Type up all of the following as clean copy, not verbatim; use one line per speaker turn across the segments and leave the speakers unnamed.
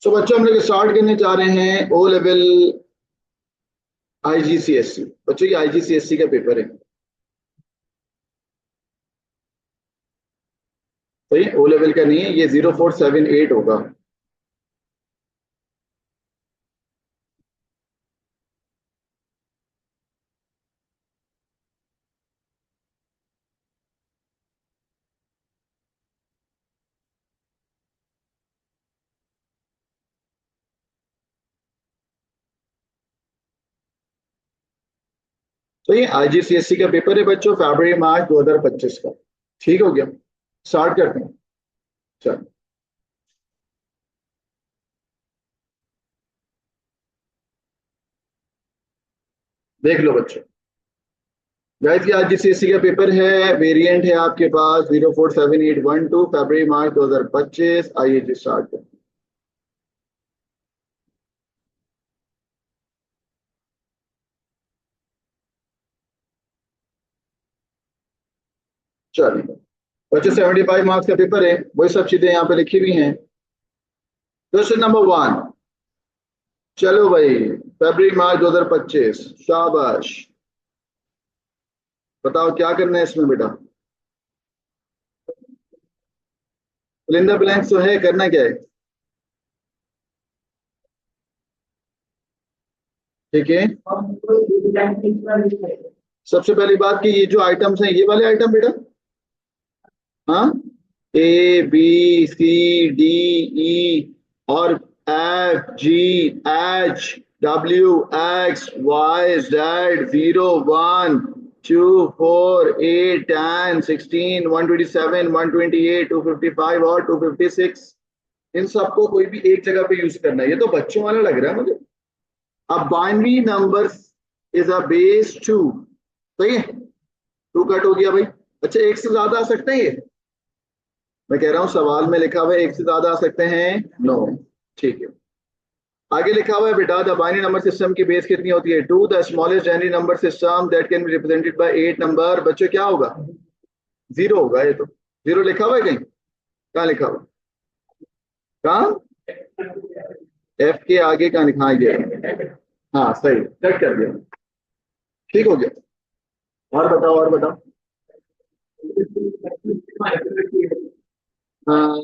सो बच्चों हम लोग स्टार्ट करने जा रहे हैं ओ लेवल आईजीसीएससी। बच्चों ये आईजीसीएससी का पेपर है। तो ये ओ लेवल का नहीं है, ये 0478 होगा। तो ये आईजीसीएससी का पेपर है बच्चों, फरवरी मार्च 2025 का। ठीक हो गया, स्टार्ट करते हैं। चलो देख लो बच्चों, गाइस ये आईजीसीएससी का पेपर है, वेरिएंट है आपके पास 047812, फरवरी मार्च 2025। आइए जी स्टार्ट करते हैं। चलिए बच्चों 75 मार्क्स का पेपर है, वही सब चीजें यहाँ पे लिखी हुई हैं। क्वेश्चन नंबर 1, चलो भाई, फरवरी मार्च 2025, शाबाश। बताओ क्या करना है इसमें बेटा। फिल इन द ब्लैंक्स तो है, करना क्या है। ठीक है, सबसे पहली बात कि ये जो आइटम्स हैं ये वाले आइटम बेटा, हाँ, A B C D E और F G H W X Y Z 0 1 2 4 8 10 16 127 128 और 256, इन सबको कोई भी एक जगह पे यूज करना है। ये तो बच्चों वाला लग रहा है मुझे। अब binary numbers is a base two, सही है, टू कट हो गया भाई। अच्छा एक से ज्यादा आ सकते हैं ये, मैं कह रहा हूं सवाल में लिखा हुआ है एक से ज्यादा आ सकते हैं, नो। ठीक है, आगे लिखा हुआ है बेटा द बाइनरी नंबर सिस्टम की बेस कितनी होती है, two. The smallest binary number system that can be represented by 8 number. बच्चों क्या होगा, जीरो होगा। ये तो जीरो लिखा हुआ है कहीं, कहाँ लिखा हुआ, कहाँ, एफ के आगे कहाँ लिखा है, हाँ सही, कट कर दिया। ठीक हो गया, और बताओ और बताओ। हाँ,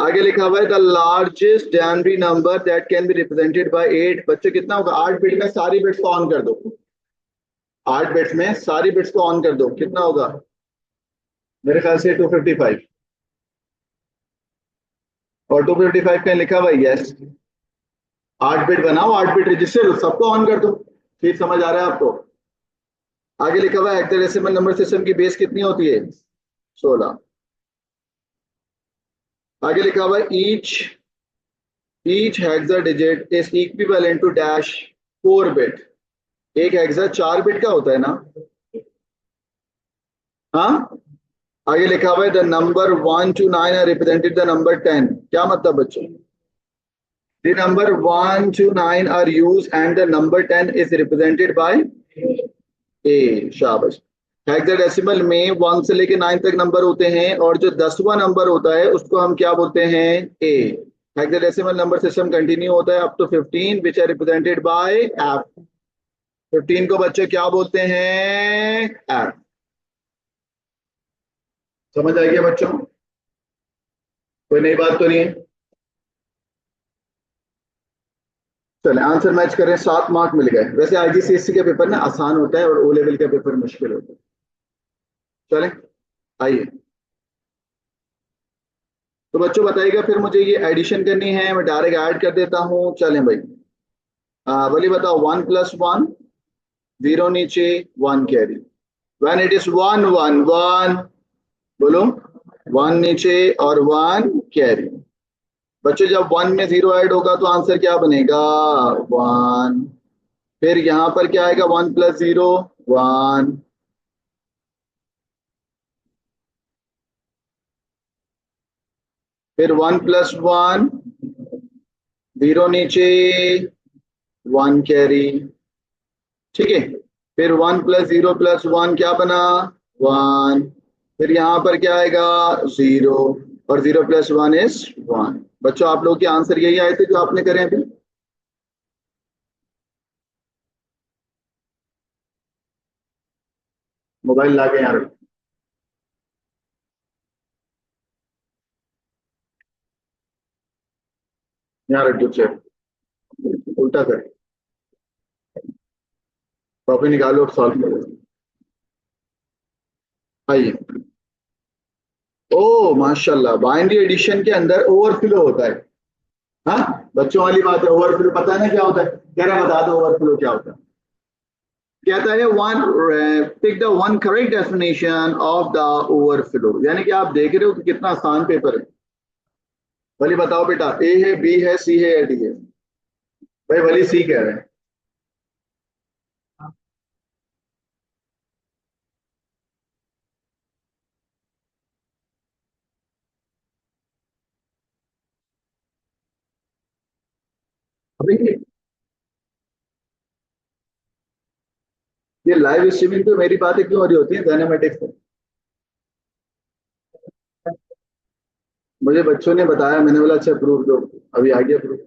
आगे लिखा हुआ है द लार्जेस्ट जानवी number that can be represented by 8। बच्चे कितना होगा, 8 बिट में सारी बिट्स को ऑन कर दो, 8 बिट्स में सारी बिट्स को ऑन कर दो, कितना होगा, मेरे ख्याल से 255। और 255 कहीं लिखा हुआ है, यस। 8 बिट बनाओ, 8 बिट रजिस्टर, सबको ऑन कर दो। ठीक समझ आ रहा है आपको। आगे लिखा हुआ है हेक्साडेसिमल नंबर सिस्टम की बेस कितनी होती है, 16। आगे लिखा हुआ है each hexa digit is equivalent to dash 4 bit. एक हेक्सा 4 बिट का होता है ना, हाँ। आगे लिखा हुआ है the number 1 to 9 are represented the number 10। क्या मतलब बच्चों, the number 1 to 9 are use and the number 10 is represented by A, शाबाश। हेक्साडेसिमल में 1 से लेके 9 तक नंबर होते हैं और जो 10वां नंबर होता है उसको हम क्या बोलते हैं, A. Hexadecimal number system continue होता है up to 15 which are represented by F. 15 को बच्चे क्या बोलते हैं, एफ। समझ आ गया बच्चों, कोई नई बात तो नहीं है। चले आंसर मैच करें, 7 मार्क मिल गए। वैसे आईजीसीएससी का पेपर ना आसान होता है और ओ लेवल का पेपर मुश्किल होता है। चले आइए, तो बच्चों बताइएगा फिर मुझे ये एडिशन करनी है, मैं डायरेक्ट ऐड कर देता हूँ। चलें भाई, बोलिए बताओ, 1 + 1, 0 नीचे 1 कैरी, व्हेन इट इज 1 1 1, बोलो 1 नीचे और 1 कैरी। बच्चों जब 1 में 0 ऐड होगा तो आंसर क्या बनेगा, 1। फिर यहां पर क्या आएगा, 1 + 0 1, फिर 1 + 1, 0 नीचे 1 कैरी, ठीक है। फिर 1 + 0 + 1 क्या बना, 1। फिर यहां पर क्या आएगा, 0। और 0+1 is 1। बच्चों आप लोग के आंसर यही आए थे जो आपने करे अभी? मोबाइल ला के यहाँ रखो, यहाँ रख दो चेक, उल्टा कर, कॉपी निकालो और सॉल्व करो। आइए। ओ माशाल्लाह, बाइनरी एडिशन के अंदर ओवरफ्लो होता है। हाँ, बच्चों वाली बात है, ओवरफ्लो पता है ना क्या होता है? कह रहा बता दो ओवरफ्लो क्या होता है। कहता है one, pick the one correct definition of the overflow. यानी कि आप देख रहे हो कि कितना आसान पेपर है। भली बताओ बेटा, ए है, बी है, सी है या डी है? भाई भली सी कह रहे हैं। अभी ये लाइव स्ट्रीमिंग पे मेरी बातें क्यों हो रही होती है डायनामेटिक्स में? मुझे बच्चों ने बताया, मैंने बोला अच्छा प्रूफ दो। अभी आ गया प्रूफ।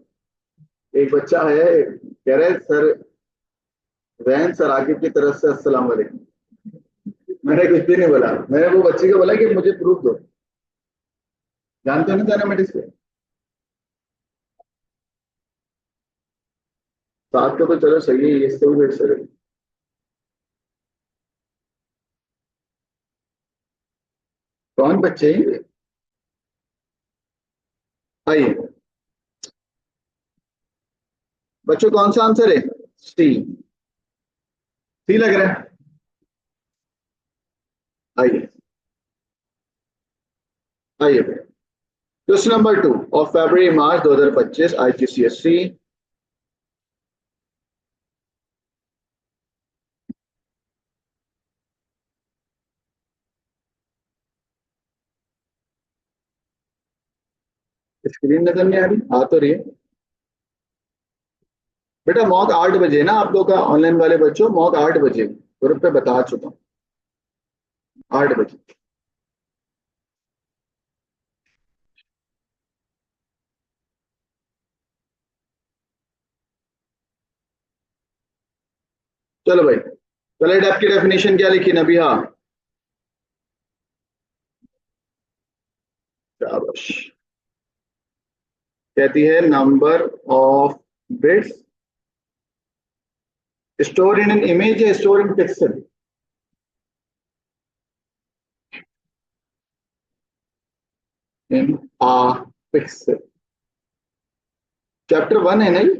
एक बच्चा है, कह रहे सर, वैन सर आकिब की तरफ से अस्सलाम वालेकुम। मैंने कुछ भी नहीं बोला, मैंने वो बच्ची को बोला कि मुझे प्रूफ दो। जानते हो ना डायनामेटिक्स पे? सात का तो चलो सही है, इससे भी वेट सर। कौन बच्चे हैं ये? आइए बच्चों, कौन सा आंसर है? सी। सी लग रहा है। आइए, आइए। Question number 2 of February March 2025 IGCSE। Screen नजर नहीं आ रही? आ तो रही है बेटा। मॉक 8 बजे ना आप लोग का, ऑनलाइन वाले बच्चों, मॉक 8 बजे ग्रुप पे बता चुका हूँ। 8 बजे। चलो भाई, पहले डेफ की डेफिनेशन क्या लिखी नबी? हाँ, शाबाश। कहती है number of bits store in an image या store in pixel? In a pixel. Chapter 1 है ना ये?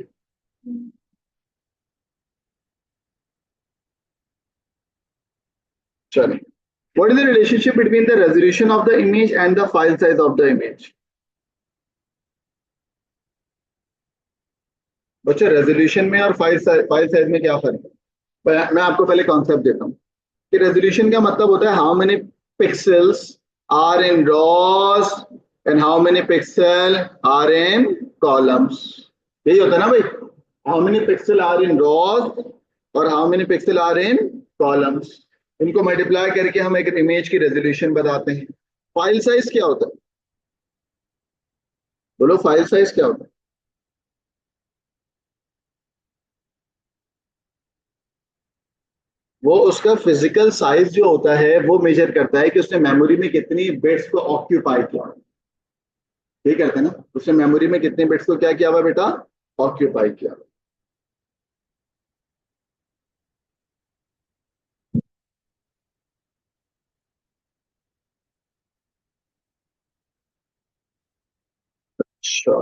चलो, what is the relationship between the resolution of the image and the file size of the image? बच्चों resolution में और file size में क्या फर्क है? मैं आपको पहले कॉन्सेप्ट देता हूँ कि रेजोल्यूशन का मतलब होता है how many pixels are in rows and how many pixel are in columns. यही होता है ना भाई? How many pixel are in rows और how many pixel are in columns. इनको मल्टीप्लाई करके हम एक इमेज की रेजोल्यूशन बताते हैं। फाइल साइज क्या होता है? बोलो, फाइल साइज क्या होता है? वो उसका फिजिकल साइज जो होता है वो मेजर करता है कि उसने मेमोरी में कितनी बिट्स को ऑक्यूपाई किया। ठीक करते हैं ना, उसने मेमोरी में कितने बिट्स को क्या किया हुआ बेटा? ऑक्यूपाई किया। अच्छा,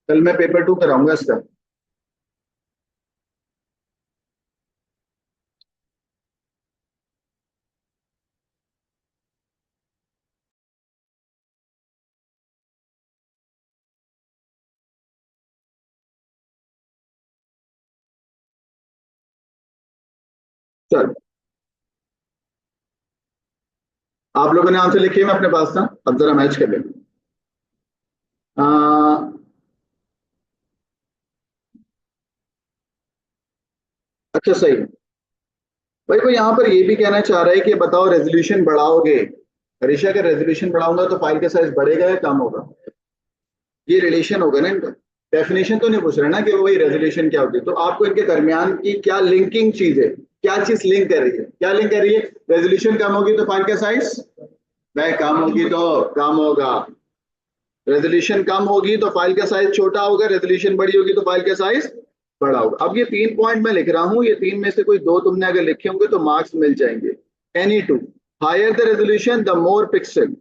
कल मैं पेपर 2 कराऊंगा इसका। चल, आप लोगों ने आंसर लिखे, मैं अपने पास था, अब जरा मैच कर लेंगे। आ, अच्छा सही है। भाई वो यहाँ पर ये भी कहना चाह रहा है कि बताओ रेजोल्यूशन बढ़ाओगे, हरीशा का रेजोल्यूशन बढ़ाऊंगा तो फाइल का साइज बढ़ेगा या कम होगा? ये रिलेशन होगा ना इनका। डेफिनेशन तो नहीं पूछ रहे ना कि वो भाई रेजोल्यूशन क्या होती है, तो आपको इनके दरमियान की क्या लिंकिंग चीज है, क्या चीज लिंक कर रही है, क्या लिंक कर रही है? रेजोल्यूशन कम होगी तो फाइल का साइज, वह कम होगी तो कम होगा। रेजोल्यूशन कम होगी तो फाइल का साइज छोटा होगा, रेजोल्यूशन बड़ी होगी तो फाइल का साइज बड़ा होगा। अब ये 3 पॉइंट मैं लिख रहा हूं, ये तीन में से कोई दो तुमने अगर लिखे होंगे तो मार्क्स मिल जाएंगे। Any two, higher the resolution the more pixel,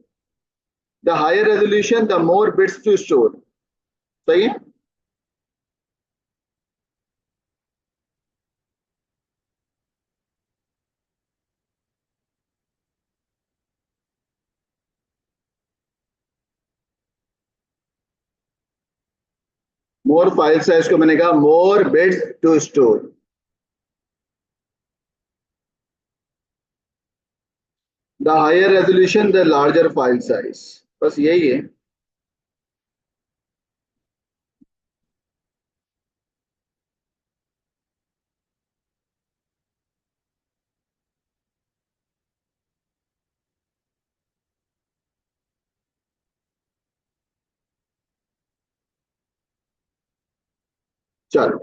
the higher resolution the more bits to store. सही है। मोर फाइल साइज को मैंने कहा more bits to store. The higher resolution the larger file size, बस यही है। चलो,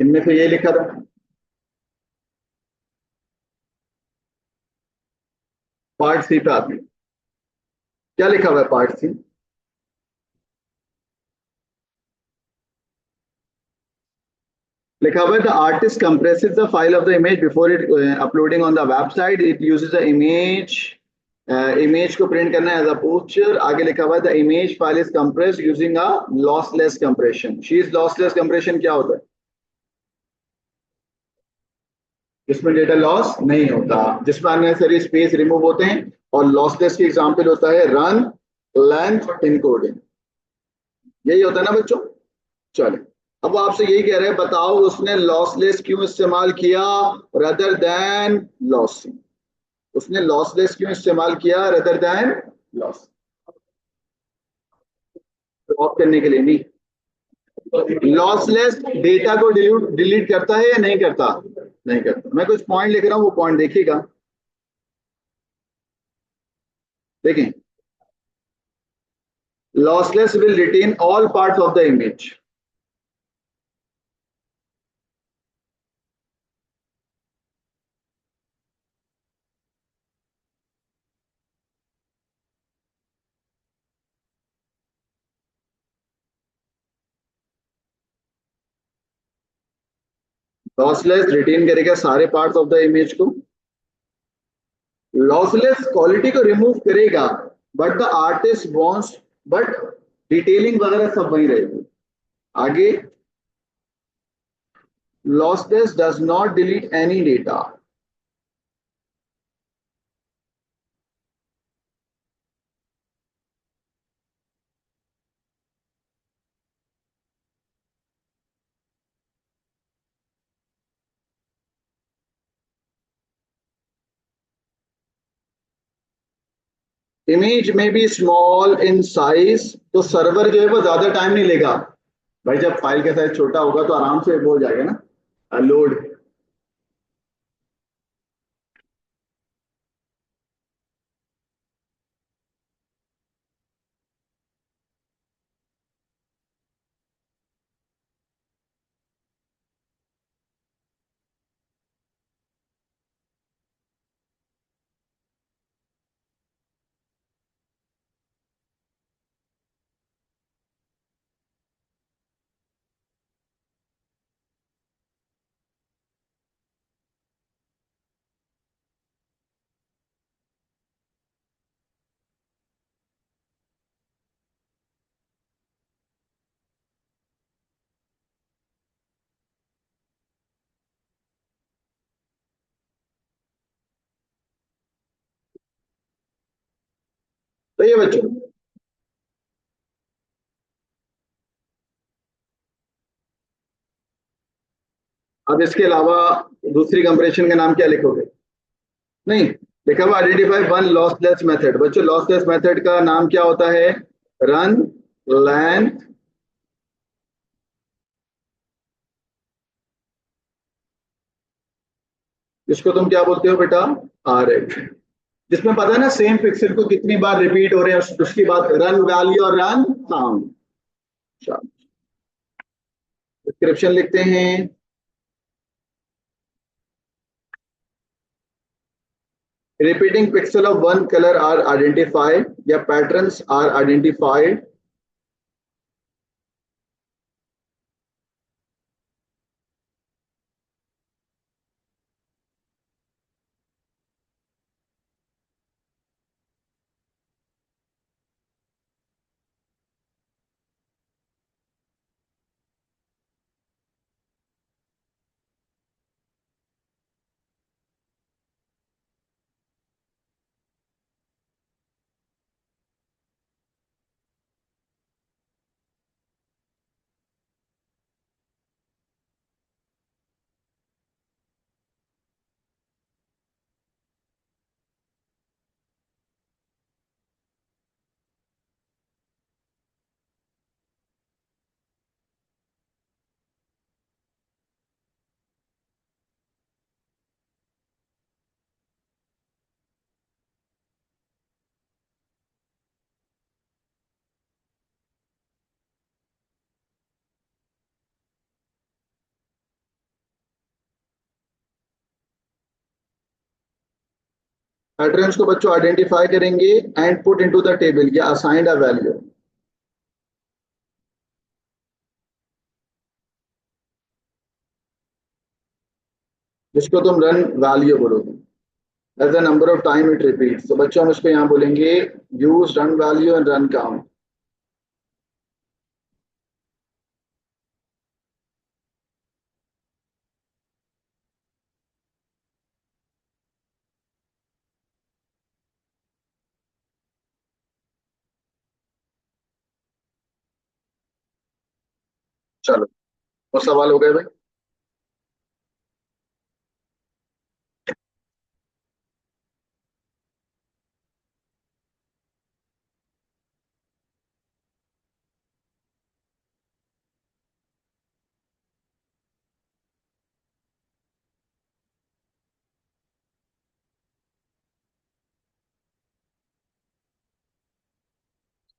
इनमें से ये लिखा था। पार्ट सी पे आती है। क्या लिखा हुआ है पार्ट सी? लिखा हुआ है the artist compresses the file of the image before it uploading on the website, it uses the image, image को प्रिंट करना है एज अ पोस्टर। आगे लिखा हुआ है the image file is compressed using a lossless compression. शीज lossless compression क्या होता है? जिसमें डेटा लॉस नहीं होता, जिसमें अननेसेसरी स्पेस रिमूव होते हैं। और लॉसलेस की एग्जांपल होता है रन, लेंथ, इनकोडिंग। यही होता है ना बच्चों। चलो, अब वो आपसे यही कह रहे हैं बताओ उसने लॉसलेस क्यों इस्तेमाल किया रदर देन लॉस। उसने लॉसलेस क्यों इस्तेमाल किया रदर देन लॉस? ड्रॉप करने के लिए नहीं। लॉसलेस डेटा को डिलीट डिलीट करता है या नहीं करता? नहीं करता। मैं कुछ पॉइंट लिख रहा हूं, वो पॉइंट देखिएगा। देखें, lossless will retain all parts of the image. Lossless retain करेगा सारे पार्ट्स ऑफ द इमेज को। लॉसलेस क्वालिटी को रिमूव करेगा, but the artist wants, but detailing वगैरह सब वही रहेगी। आगे, lossless does not delete any data. Image में भी स्मॉल इन साइज, तो सर्वर जो है वो ज्यादा टाइम नहीं लेगा। भाई जब फाइल का साइज छोटा होगा तो आराम से वो हो जाएगा ना लोड। तो ये बच्चों, अब इसके अलावा दूसरी कंपैरिजन का नाम क्या लिखोगे? नहीं, लिखा हुआ आइडेंटिफाई वन लॉसलेस मेथड। बच्चों लॉसलेस मेथड का नाम क्या होता है? रन लेंथ इसको तुम क्या बोलते हो बेटा? R H. जिसमें पता है ना सेम पिक्सल को कितनी बार रिपीट हो रहे हैं, उसकी बात रन वैल्यू और रन काउंट। डिस्क्रिप्शन लिखते हैं। Repeating pixel of one color are identified या patterns are identified पैटर्न्स को बच्चों आइडेंटिफाई करेंगे and put into the table या असाइंड अ वैल्यू जिसको तुम रन वैल्यू बोलोगे as the number of time it repeat. तो बच्चों हम इसको यहाँ बोलेंगे use run value and run count. चलो वो सवाल हो गए भाई।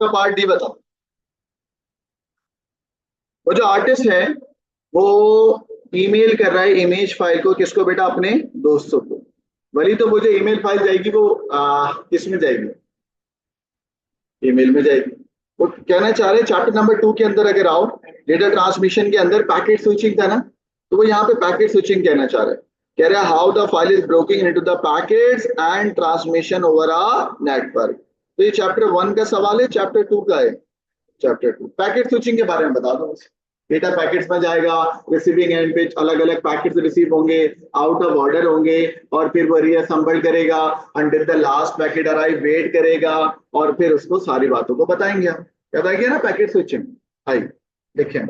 तो पार्ट डी बताओ। वो जो आर्टिस्ट है वो ईमेल कर रहा है इमेज फाइल को किसको बेटा? अपने दोस्तों को। वही तो वो जो ईमेल फाइल जाएगी वो किस में जाएगी? ईमेल में जाएगी। वो कहना चाह रहे चैप्टर नंबर 2 के अंदर अगर आओ, डेटा ट्रांसमिशन के अंदर पैकेट स्विचिंग था ना, तो वो यहाँ पे पैकेट स्विचिंग कहना चाह रहा है। कह रहा है how the file is broking into the packets and transmission over a network. तो ये चैप्टर 1 का सवाल है, चैप्टर 2 का है। चैप्टर 2 पैकेट स्विचिंग के बारे में बता दो। डेटा पैकेट्स में जाएगा, रिसीविंग एंड पे अलग अलग पैकेट्स रिसीव होंगे, आउट ऑफ ऑर्डर होंगे, और फिर वो रीअसेंबल करेगा until the last packet arrive, wait करेगा, और फिर उसको सारी बातों को बताएंगे हम। याद आ गया ना पैकेट स्विचिंग? आई देखें।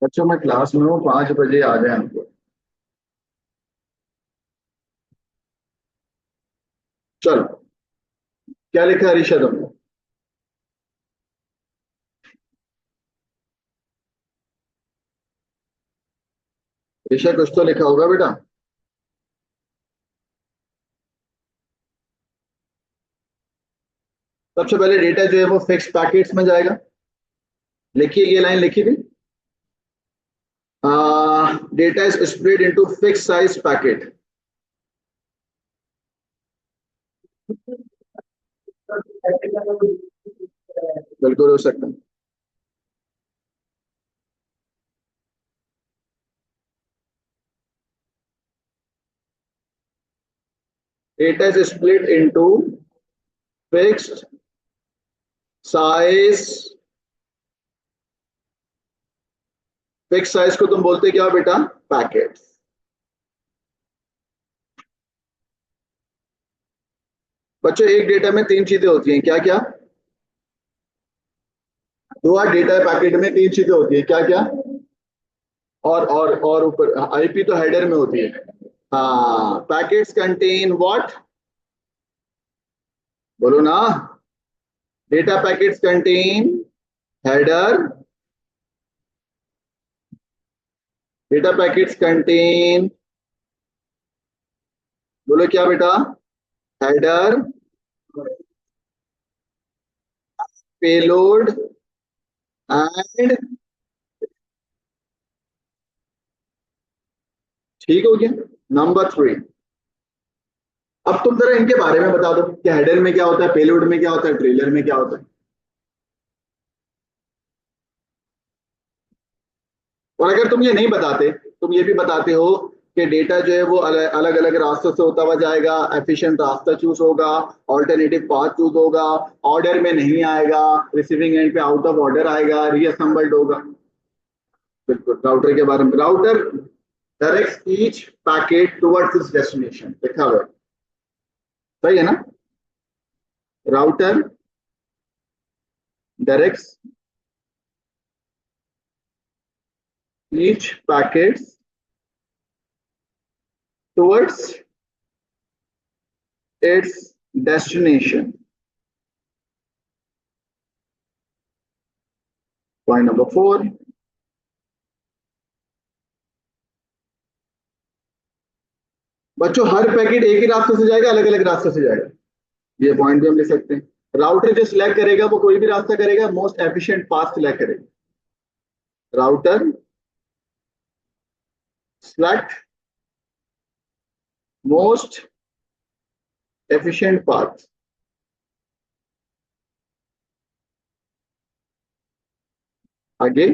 बच्चों मैं क्लास में हूँ, 5 बजे आ जाए हमको। चलो क्या लिखा है ऋषा तुमने? ऋषा कुछ तो लिखा होगा बेटा। सबसे पहले डेटा जो है वो फिक्स पैकेट्स में जाएगा। लिखिए, ये लाइन लिखी थी, data is split into fix size packet. बिल्कुल हो सकता है। Data is split into fixed size. Fix size को तुम बोलते क्या हो बेटा? पैकेट्स। बच्चों एक डेटा में तीन चीजें होती हैं, क्या क्या? दो डेटा पैकेट में तीन चीजें होती है, क्या क्या? और ऊपर आईपी तो हेडर में होती है। हाँ, पैकेट्स कंटेन व्हाट? बोलो ना। Data packets contain header, data packets contain, बोलो क्या बेटा? हेडर, पेलोड एंड, ठीक हो गया। नंबर 3, अब तुम जरा इनके बारे में बता दो कि हेडर में क्या होता है, पेलोड में क्या होता है, ट्रेलर में क्या होता है। और अगर तुम ये नहीं बताते, तुम ये भी बताते हो कि डेटा जो है वो अलग अलग रास्तों से होता हुआ जाएगा, एफिशिएंट रास्ता चूज होगा, ऑल्टरनेटिव पाथ चूज होगा, ऑर्डर में नहीं आएगा, रिसीविंग एंड पे आउट ऑफ ऑर्डर आएगा, रीअसेंबल्ड होगा। बिल्कुल, राउटर के बारे में, router directs each packet towards it's destination, लिखा हुआ है, सही है ना? Router directs each packets towards its destination. Point number 4. बच्चों हर पैकेट एक ही रास्ते से जाएगा, अलग अलग रास्ते से जाएगा, ये पॉइंट भी हम लिख सकते हैं। राउटर जो सिलेक्ट करेगा वो कोई भी रास्ता करेगा, मोस्ट एफिशिएंट पाथ सिलेक्ट करेगा। Router select most efficient path. आगे,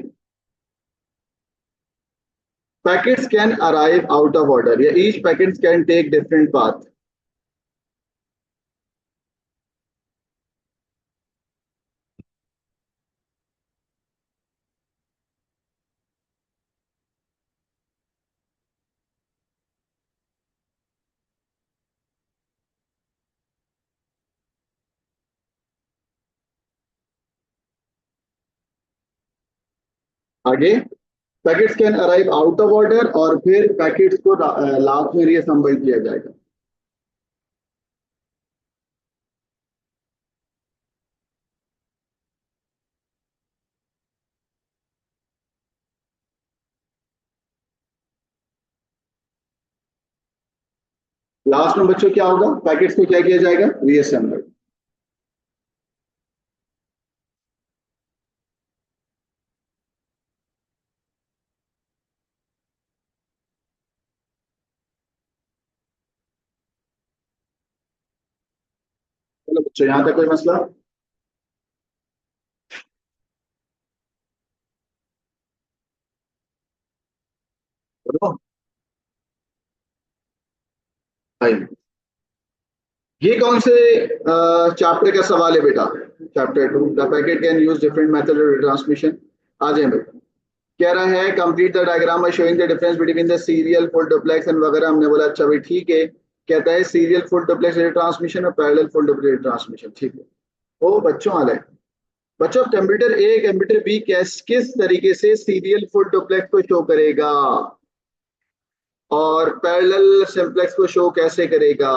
packets can arrive out of order, या each packets can take different path. आगे, packets can arrive out of order, और फिर पैकेट्स को लास्ट में रीअसेंबल किया जाएगा। लास्ट में बच्चों क्या होगा? पैकेट्स को क्या किया जाएगा? रीअसेंबल। चलो बच्चों, यहां तक कोई मसला? बोलो भाई, ये कौन से चैप्टर का सवाल है बेटा? Chapter 2, the packet can use different method of transmission. आ जाए बेटा। कह रहा है complete the diagram by showing the difference between the serial full duplex and वगैरह। हमने बोला अच्छा भाई ठीक है। कहता है सीरियल फुल डुप्लेक्स ट्रांसमिशन और पैरेलल फुल डुप्लेक्स ट्रांसमिशन, ठीक है। ओ बच्चों आ रहा है। बच्चों कंप्यूटर ए कंप्यूटर बी किस तरीके से सीरियल फुल डुप्लेक्स को शो करेगा और पैरेलल सिंप्लेक्स को शो कैसे करेगा?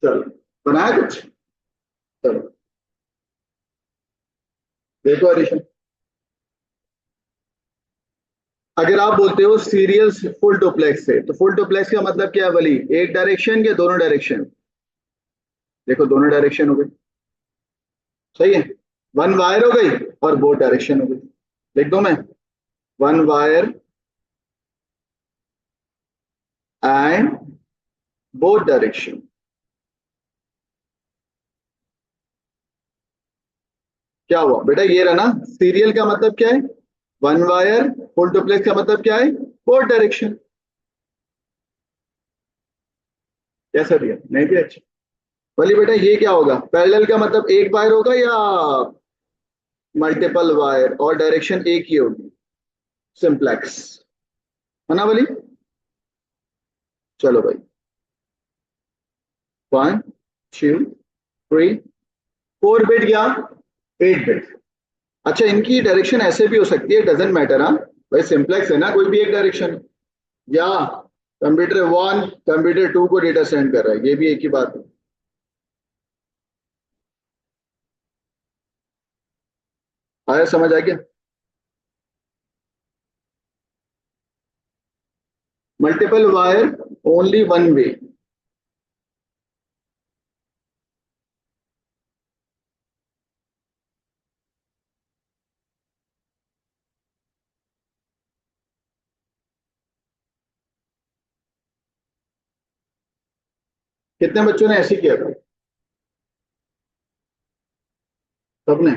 चलो बनाया कुछ? चलो देखो हरीश, अगर आप बोलते हो सीरियल फुल डुप्लेक्स से, तो फुल डुप्लेक्स का मतलब क्या है वली? एक डायरेक्शन या दोनों डायरेक्शन? देखो दोनों डायरेक्शन हो गई, सही है। वन वायर हो गई और बोथ डायरेक्शन हो गई। लिख दो मैं, one wire and both direction. क्या हुआ बेटा? ये रहा ना, सीरियल का मतलब क्या है? One wire. फुल डुप्लेक्स का मतलब क्या है? Both direction. कैसा दिया, नहीं दिया, अच्छा। बोली बेटा ये क्या होगा, पैरेलल का मतलब एक वायर होगा या मल्टीपल वायर और डायरेक्शन एक ही होगी, सिंप्लेक्स, है ना बोली। चलो भाई, 1 2 3 4 बिट या 8 बिट। अच्छा इनकी डायरेक्शन ऐसे भी हो सकती है, डजेंट मैटर। हाँ भाई, सिंप्लेक्स है ना, कोई भी एक डायरेक्शन, या कंप्यूटर 1 कंप्यूटर 2 को डेटा सेंड कर रहा है, ये भी एक ही बात है। आया, समझ आ गया। Multiple wire, only one way. कितने बच्चों ने ऐसे किया था, सबने?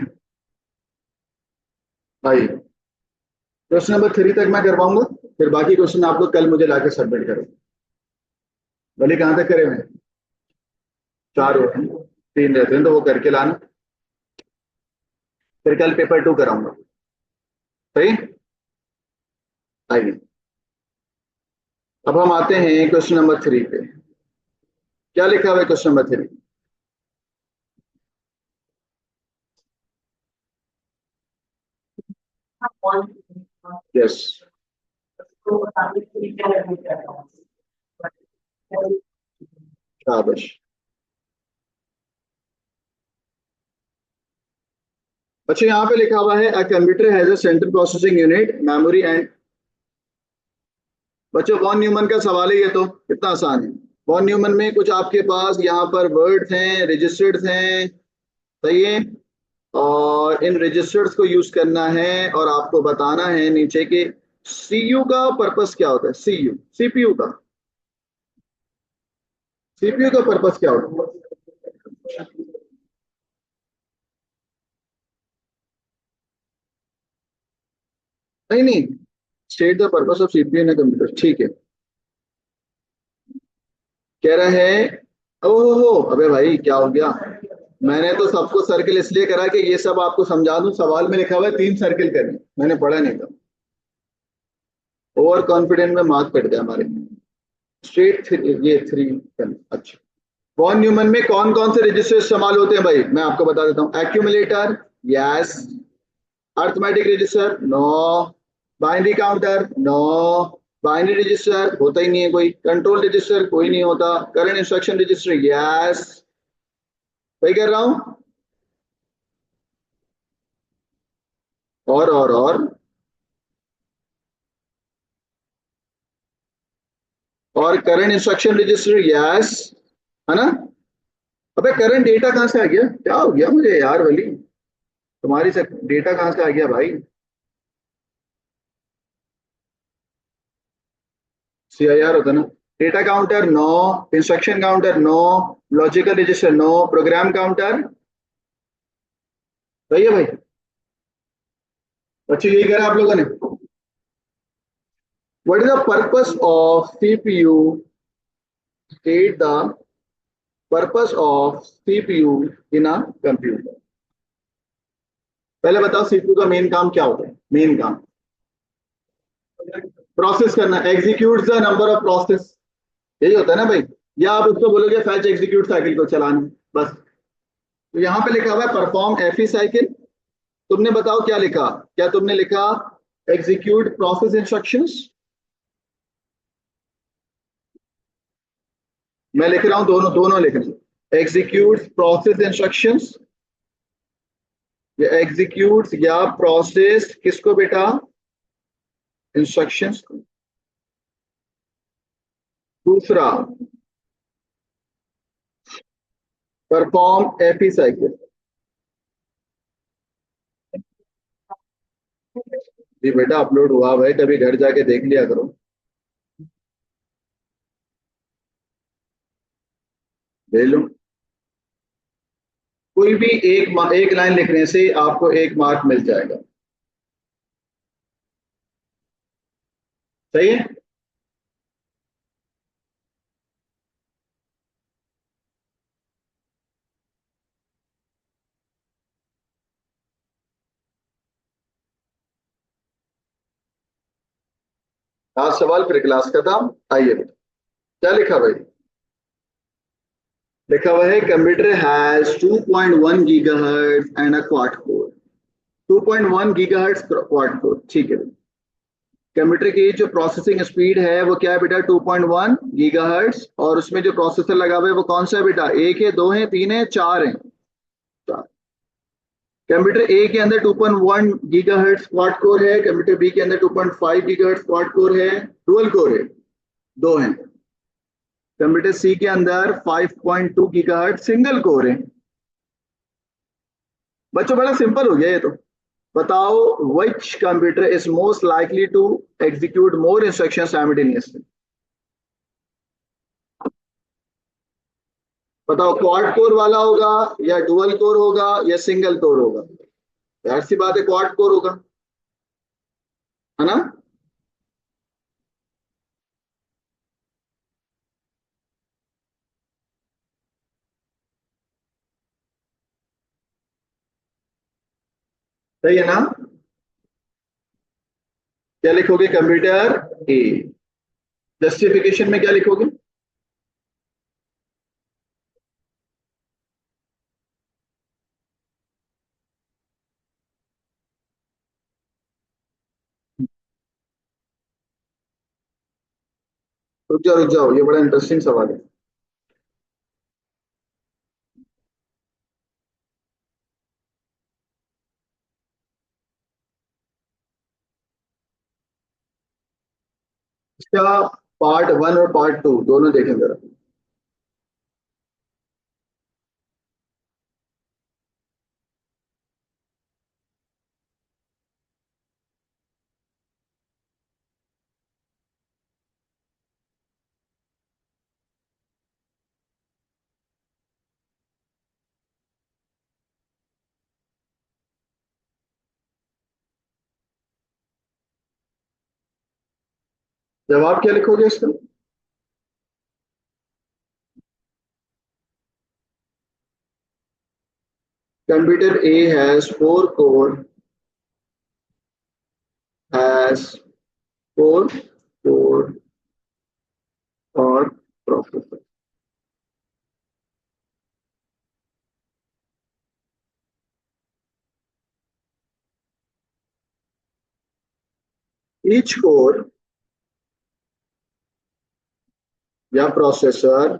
भाई क्वेश्चन नंबर 3 तक मैं करवाऊंगा, फिर बाकी क्वेश्चन आप लोग कल मुझे लाके सबमिट करो। भले कहाँ तक करे हुए हैं? 4 हो हैं, 3 रहते हैं तो वो करके लाना, फिर कल पेपर 2 कराऊंगा। सही। आइए, अब हम आते हैं क्वेश्चन नंबर 3 पे। क्या लिखा हुआ है क्वेश्चन नंबर 3? यस, शाबाश। अच्छा यहाँ पे लिखा हुआ है a computer has a central processing unit, memory and. बच्चों वॉन न्यूमन का सवाल है ये, तो कितना आसान है। वॉन न्यूमन में कुछ आपके पास यहाँ पर वर्ड्स हैं, रजिस्टर्स हैं, सही है। और इन रजिस्टर्स को यूज करना है और आपको बताना है नीचे के सीयू का पर्पस क्या होता है, सीयू, सीपीयू का, सीपीयू का पर्पस क्या होता है? नहीं नहीं, state the purpose of CPU in computer, ठीक है। कह रहा है, ओहो हो, अबे भाई क्या हो गया, मैंने तो सबको सर्किल इसलिए करा कि ये सब आपको समझा दूं, सवाल में लिखा हुआ है 3 सर्किल करने, मैंने पढ़ा नहीं था। ओवर कॉन्फिडेंट में मार्क कट गया हमारे। स्ट्रेट ये 3। अच्छा, वॉन न्यूमन में कौन कौन से रजिस्टर इस्तेमाल होते हैं भाई, मैं आपको बता देता हूँ। Accumulator, yes. Arithmetic register, no. Binary counter, no. Binary register होता ही नहीं है कोई। कंट्रोल रजिस्टर कोई नहीं होता। Current instruction register, yes. वही कर रहा हूं। और और करंट इंस्ट्रक्शन रजिस्टर, यस, है ना। अबे करंट डेटा कहां से आ गया, क्या हो गया मुझे यार वली, तुम्हारी से डेटा कहां से आ गया भाई। सीआईआर होता ना। Data counter no, instruction counter no, logical register no, program counter. सही है भाई, अच्छी यही करा आप लोगों ने। What is the purpose of CPU, state the purpose of CPU in a computer. पहले बताओ सीपीयू का मेन काम क्या होता है, मेन काम प्रोसेस करना, execute the number of process, यही होता है ना भाई। या आप उसको बोलोगे फैच एग्जीक्यूट साइकिल को चलाना, बस। तो यहाँ पे लिखा हुआ है परफॉर्म एफई साइकिल, तुमने बताओ क्या लिखा, क्या तुमने लिखा एग्जीक्यूट प्रोसेस इंस्ट्रक्शंस? मैं लिख रहा हूं, दोनों दोनों लिख रहा हूं, एग्जीक्यूट प्रोसेस इंस्ट्रक्शंस, या एग्जीक्यूट या प्रोसेस किसको बेटा, इंस्ट्रक्शंस को। दूसरा, परफॉर्म एफई साइकिल। जी बेटा अपलोड हुआ भाई, कभी घर जाके देख लिया करो। ले लो, कोई भी एक लाइन लिखने से आपको 1 मार्क मिल जाएगा, सही है। आज सवाल फिर क्लास खत्म। आइए बेटा, क्या लिखा भाई? लिखा हुआ है computer has 2.1 gigahertz and a quad core. 2.1 gigahertz quad core, ठीक है। कंप्यूटर की जो प्रोसेसिंग स्पीड है वो क्या है बेटा? 2.1 गीगाहर्ट्ज। और उसमें जो प्रोसेसर लगा हुआ है वो कौन सा है बेटा? एक है, दो है, तीन है, चार है? चार। कंप्यूटर ए के अंदर 2.1 गीगाहर्ट्ज क्वाड कोर है, कंप्यूटर बी के अंदर 2.5 गीगाहर्ट्ज क्वाड कोर है, डुअल कोर है, दो है। कंप्यूटर सी के अंदर 5.2 गीगाहर्ट्ज सिंगल कोर है। बच्चों बड़ा सिंपल हो गया ये तो। बताओ, which computer is most likely to execute more instructions simultaneously? बताओ, क्वाड कोर वाला होगा या डुअल कोर होगा या सिंगल कोर होगा? जाहिर सी बात है क्वाड कोर होगा, है ना? सही है ना? क्या लिखोगे? कंप्यूटर ए। जस्टिफिकेशन में क्या लिखोगे? रुक जाओ, ये बड़ा इंटरेस्टिंग सवाल है। इसका पार्ट वन और पार्ट टू दोनों देखें जरा। जवाब क्या लिखोगे इसका? Computer A has four core, has four core और प्रोसेसर। ईच कोर या प्रोसेसर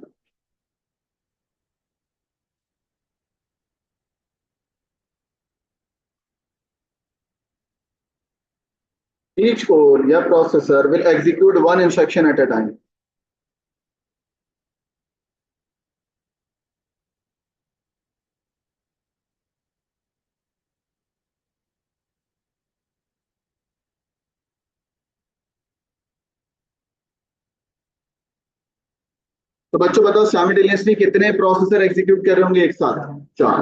each core या processor will execute one instruction at a time। तो बच्चों बताओ, साइमल्टेनियसली कितने प्रोसेसर एग्जीक्यूट कर रहे होंगे एक साथ? चार।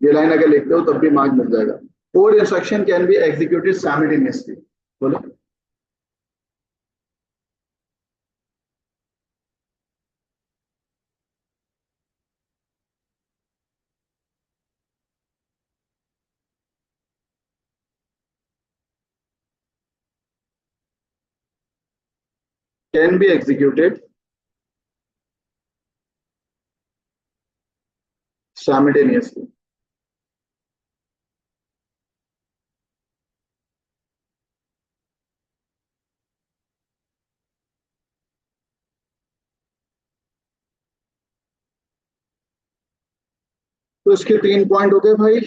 ये लाइन अगर लिखते हो तब भी मार्क मिल जाएगा। Four instruction can be executed simultaneously. बोलो। Can be executed simultaneously. तो इसके तीन पॉइंट हो गए भाई।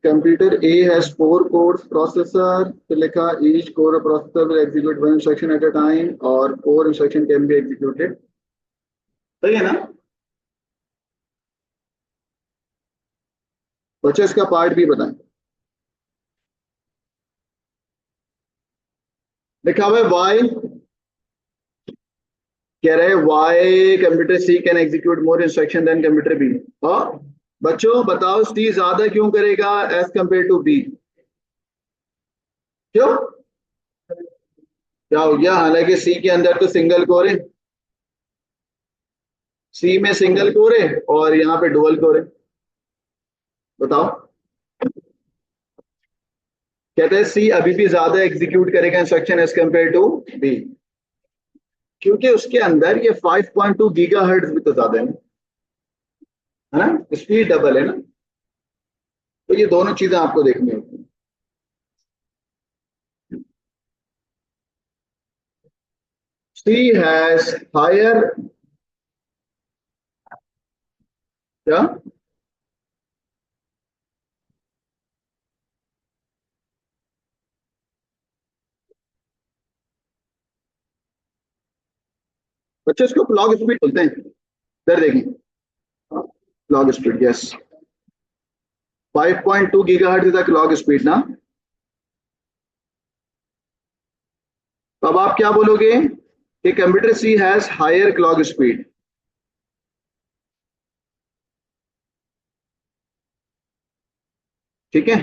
Computer A has four core processor, फिर लिखा each core processor will execute one instruction at a time, और four instruction can be executed. सही है ना? बच्चों इसका पार्ट भी बताएं। लिखा हुआ है वाई, कह रहे हैं Y computer C can execute more instruction than computer B. और बच्चों बताओ, सी ज्यादा क्यों करेगा एज कंपेयर टू बी? क्यों? क्या हो गया? हालांकि सी के अंदर तो सिंगल कोर है, सी में सिंगल कोर है और यहाँ पे डुअल कोर है। बताओ। कहते हैं सी अभी भी ज्यादा एग्जीक्यूट करेगा instruction as compare to B, क्योंकि उसके अंदर ये 5.2 गीगाहर्ट्ज भी तो ज्यादा है ना, स्पीड डबल है ना। तो ये दोनों चीजें आपको देखनी होती हैं। सी हैज हायर, क्या? बच्चे इसको क्लॉक स्पीड बोलते हैं। इधर देखिए, clock speed, yes, 5.2 gigahertz is the clock speed ना। तो अब आप क्या बोलोगे कि computer C has higher clock speed. ठीक है,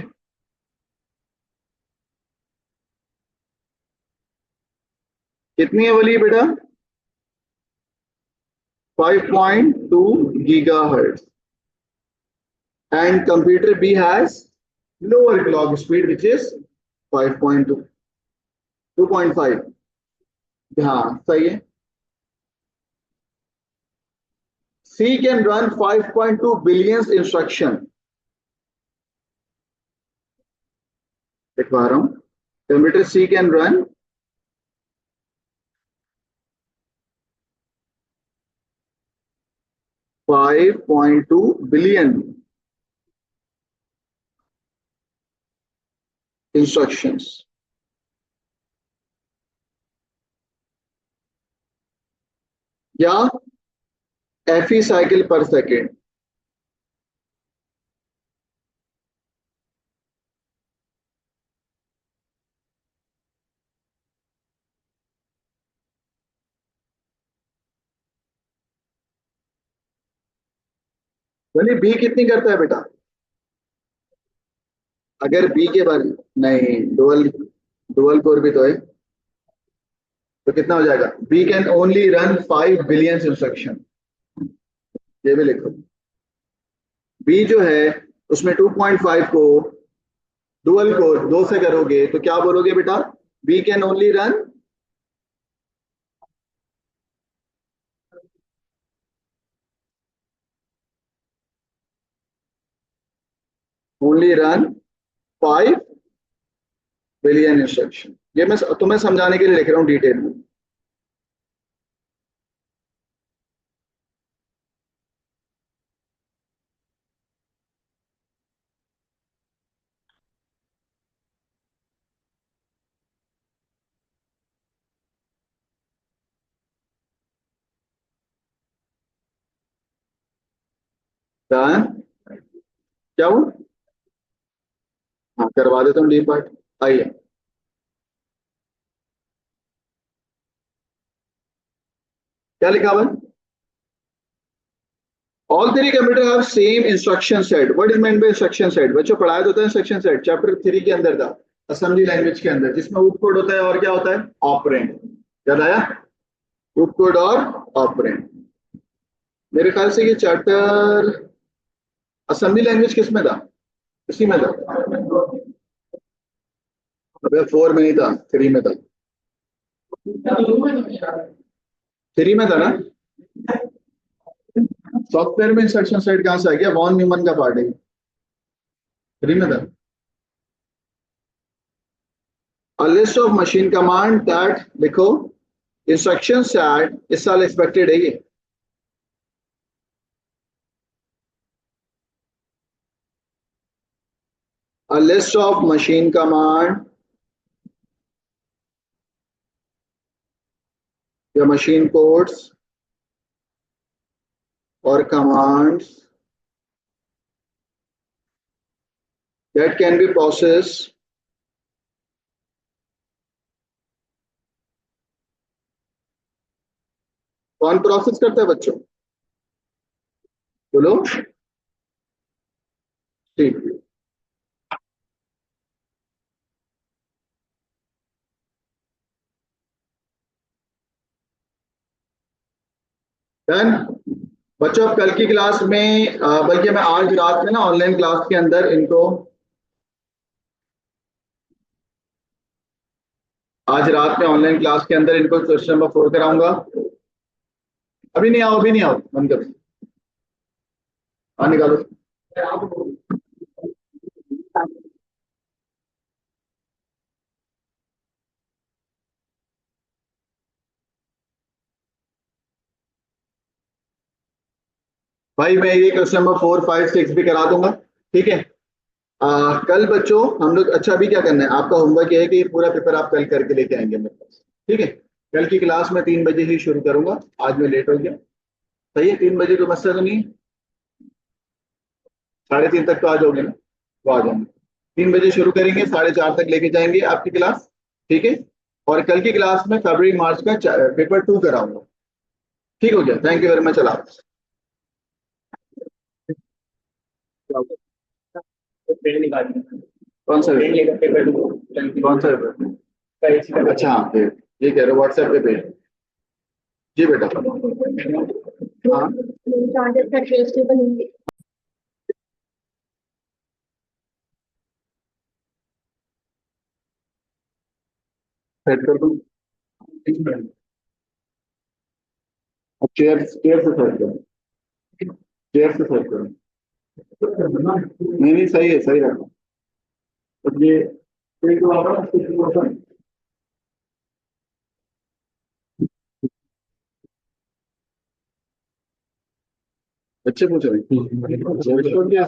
कितनी है वाली बेटा? 5.2 gigahertz, and computer B has lower clock speed which is 5.2, 2.5। हाँ सही है। C can run 5.2 billion instruction, लिखवा रहा हूँ, computer C can run 5.2 billion instructions, या FE साइकिल पर सेकेंड। बोलिए बी कितनी करता है बेटा? अगर बी के बारे में, नहीं, डुअल, डुअल कोर भी तो है, तो कितना हो जाएगा? B can only run 5 billion instruction, ये भी लिखो। बी जो है उसमें 2.5 को डुअल को 2 से करोगे तो क्या बोलोगे बेटा? B can only run, only run 5 billion instruction. ये मैं तुम्हें समझाने के लिए लिख रहा हूँ डिटेल में। डन, क्या वो? हाँ करवा देता हूँ डी पार्ट। आइए, क्या लिखा हुआ है? All three computer have same instruction set. What is meant bye instruction set? बच्चों पढ़ाया तो होता है इंस्ट्रक्शन सेट, चैप्टर 3 के अंदर था, असेंबली लैंग्वेज के अंदर, जिसमें उप कोड होता है और क्या होता है? ऑपरेंड। याद आया? उप कोड और ऑपरेंड। मेरे ख्याल से ये चैप्टर असेंबली लैंग्वेज किस में था? इसी में था। अबे 4 में नहीं था, 3 में था। 3 में था ना। सॉफ्टवेयर में इंस्ट्रक्शन सेट कहां से आ गया? वॉन न्यूमन का पार्ट है, 3 में था। A list of machine command that, लिखो, इंस्ट्रक्शन सेट इस साल एक्सपेक्टेड है ये। A list of machine command या machine codes or commands that can be processed कौन प्रोसेस करता है बच्चों? बोलो। ठीक, डन। बच्चों अब कल की क्लास में बल्कि मैं आज रात में ना ऑनलाइन क्लास के अंदर इनको आज रात में ऑनलाइन क्लास के अंदर इनको क्वेश्चन नंबर 4 कराऊंगा। अभी नहीं आओ, अभी नहीं आओ, बंद कर। हाँ निकालो। भाई मैं ये क्वेश्चन नंबर 4, 5, 6 भी करा दूंगा। ठीक है। कल बच्चों हम लोग, अच्छा अभी क्या करना है आपका होमवर्क ये है कि ये पूरा पेपर आप कल करके लेके आएंगे मेरे पास। ठीक है। कल की क्लास मैं 3 बजे ही शुरू करूंगा। आज मैं लेट हो गया। सही है, 3 बजे तो मसला तो नहीं है। 3:30 तक तो आ जाओगे ना? तो आ जाएंगे। 3 बजे शुरू करेंगे, 4:30 तक लेके जाएंगे आपकी क्लास। ठीक है। और कल की क्लास में फरवरी मार्च का पेपर 2 कराऊंगा। ठीक हो गया, थैंक यू वेरी मच। अल्लाह
पेड़ निकालिए।
कौन सा
पेड़ लेकर पेपर
कौन सा पेपर? अच्छा हाँ पेड़, ये कह रहे हो व्हाट्सएप पे पेड़। जी बेटा। हाँ सेट कर दूँ। अब चेयर चेयर से सेट करो। चेयर से सेट करो। नहीं नहीं सही है, सही रखो। अब ये पेड़ को वापस बच्चे पूछ रहे हैं बच्चों क्या?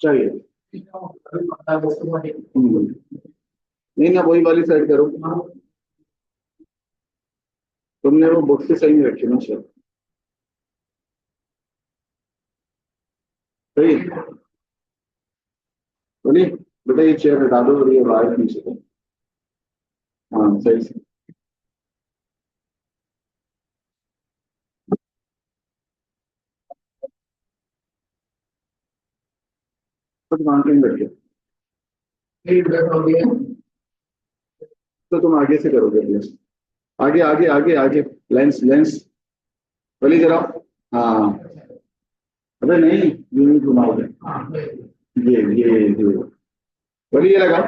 चाहिए। नहीं ना वही वाली साइड करो। तुमने वो बुक से सही नहीं रखी ना सर। सही है। बोलिए बेटा ये चेयर हटा दो और ये वायर पीछे दो। हाँ सही से। कुछ मानते नहीं बैठे। तो तुम आगे से करोगे प्लीज। आगे आगे आगे आगे। Lens lens. बोली जरा। हाँ। अबे नहीं यूं ही घुमाओगे। ये बोली ये लगा।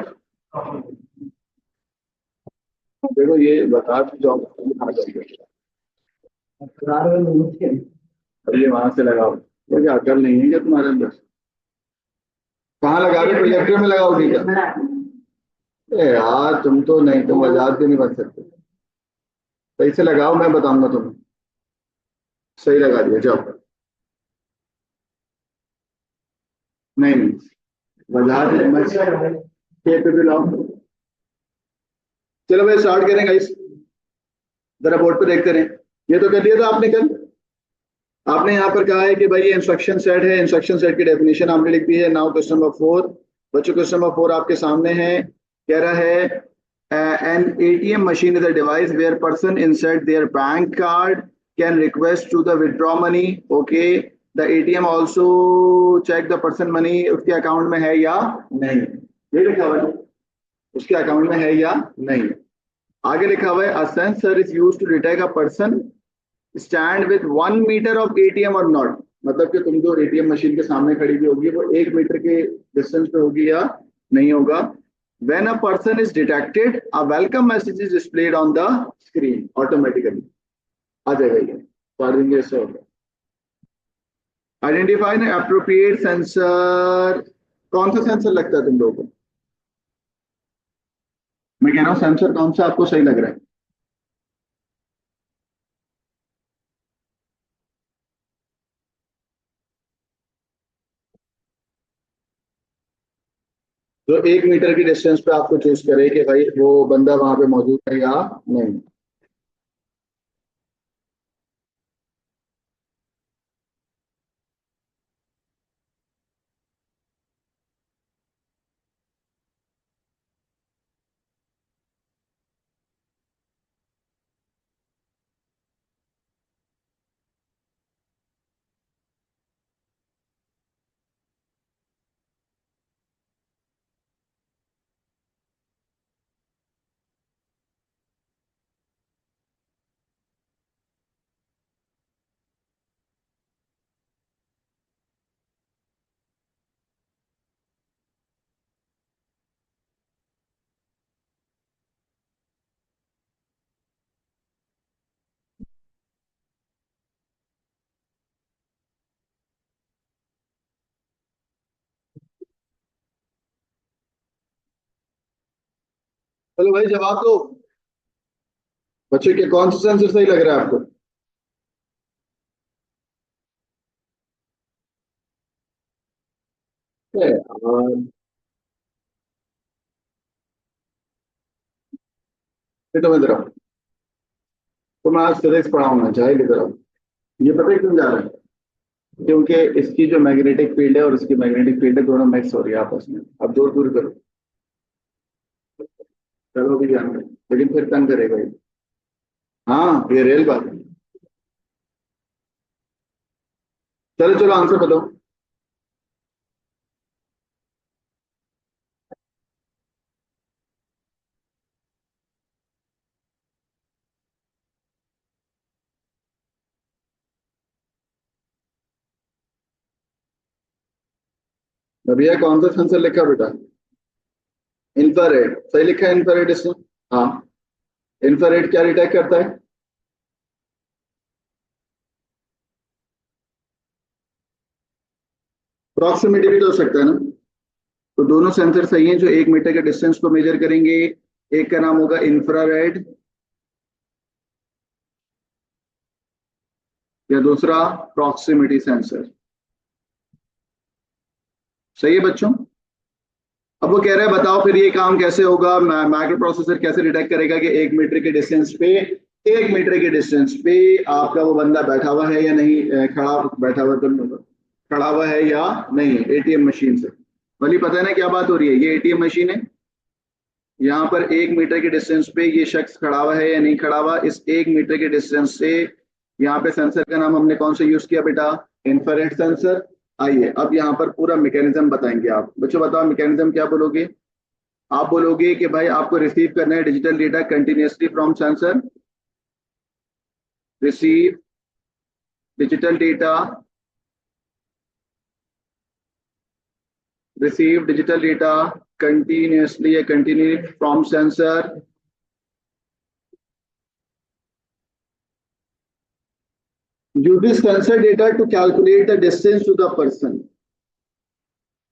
देखो ये बता तो जाओ कहाँ जाओगे। अब ये वहां से लगाओ। तो क्या अकल नहीं है क्या तुम्हारे अंदर? कहाँ लगा रहे हो, प्रोजेक्टर में लगाओगे क्या? ए यार तुम तो नहीं, तुम आजाद भी नहीं बन सकते। सही से लगाओ, मैं बताऊंगा तुम्हें। सही लगा दिया जाओ। नहीं नहीं वजह पे भी लाओ। चलो भाई स्टार्ट करें गाइस। जरा बोर्ड पे देखते रहे। ये तो कर लिया था आपने कल। आपने यहाँ पर कहा है कि भाई ये इंस्ट्रक्शन सेट है, इंस्ट्रक्शन सेट की डेफिनेशन आपने लिख दी है। Now question number 4। बच्चों क्वेश्चन नंबर 4 आपके सामने है। कह रहा है an ATM machine is a device where person insert their bank card can request to the withdraw money. Okay. The ATM also check the person money उसके account में है या नहीं। ये लिखा हुआ है उसके अकाउंट में है या नहीं। आगे लिखा हुआ है a sensor is used to detect a person stand with 1 metre of ATM और नॉट। मतलब कि तुम जो एटीएम मशीन के सामने खड़ी हुई होगी वो 1 मीटर के डिस्टेंस पे होगी या नहीं होगा। When a person is detected a welcome message is displayed on the screen automatically. आ जाएगा ये कर देंगे ऐसे होगा। Identify an appropriate sensor. कौन सा सेंसर लगता है तुम लोगों को? मैं कह रहा हूँ सेंसर कौन सा आपको सही लग रहा है? जो 1 मीटर की डिस्टेंस पे आपको चूज करे कि भाई वो बंदा वहां पे मौजूद है या नहीं। चलो भाई जवाब दो। बच्चे के कौन सा सेंसर सही लग रहा है आपको? यार, ये तो मैं इधर आओ। तो मैं आज फिजिक्स पढ़ाऊंगा, चाहे इधर आओ। ये पता है क्यों जा रहा है? क्योंकि इसकी जो मैग्नेटिक फील्ड है और इसकी मैग्नेटिक फील्ड है, दोनों मिक्स हो रही है आपस में। अब दूर दूर करो। चलो भी ध्यान रहे, लेकिन फिर तंग करेगा ये। हाँ, ये रियल बात है। चलो चलो, आंसर बताओ। भैया कौन सा सेंसर लिखा बेटा? इंफ्रारेड सही लिखा है, इंफ्रारेड इसमें। हाँ। इंफ्रारेड क्या डिटेक्ट करता है? प्रॉक्सिमिटी भी तो हो सकता है ना। तो दोनों सेंसर सही हैं जो 1 मीटर के डिस्टेंस को मेजर करेंगे। एक का नाम होगा इंफ्रारेड, या दूसरा प्रॉक्सिमिटी सेंसर। सही है बच्चों। अब वो कह रहा है बताओ फिर ये काम कैसे होगा, माइक्रो प्रोसेसर कैसे डिटेक्ट करेगा कि 1 मीटर के डिस्टेंस पे, 1 मीटर के डिस्टेंस पे आपका वो बंदा बैठा हुआ है या नहीं, खड़ा बैठा हुआ तो नहीं होगा, खड़ा हुआ है या नहीं एटीएम मशीन से। वली पता है ना क्या बात हो रही है? ये एटीएम मशीन है। यहाँ पर 1 मीटर के डिस्टेंस पे ये शख्स खड़ा हुआ है या नहीं खड़ा हुआ, इस 1 मीटर के डिस्टेंस से। यहाँ पे सेंसर का नाम हमने कौन सा यूज किया बेटा? Infrared sensor. आइए अब यहाँ पर पूरा मैकेनिज्म बताएंगे आप बच्चों। बताओ मैकेनिज्म क्या बोलोगे? आप बोलोगे कि भाई आपको रिसीव करना है digital data continuously from sensor. Receive digital data, receive digital data continuously या continue from sensor. uses sensor data to calculate the distance to the person.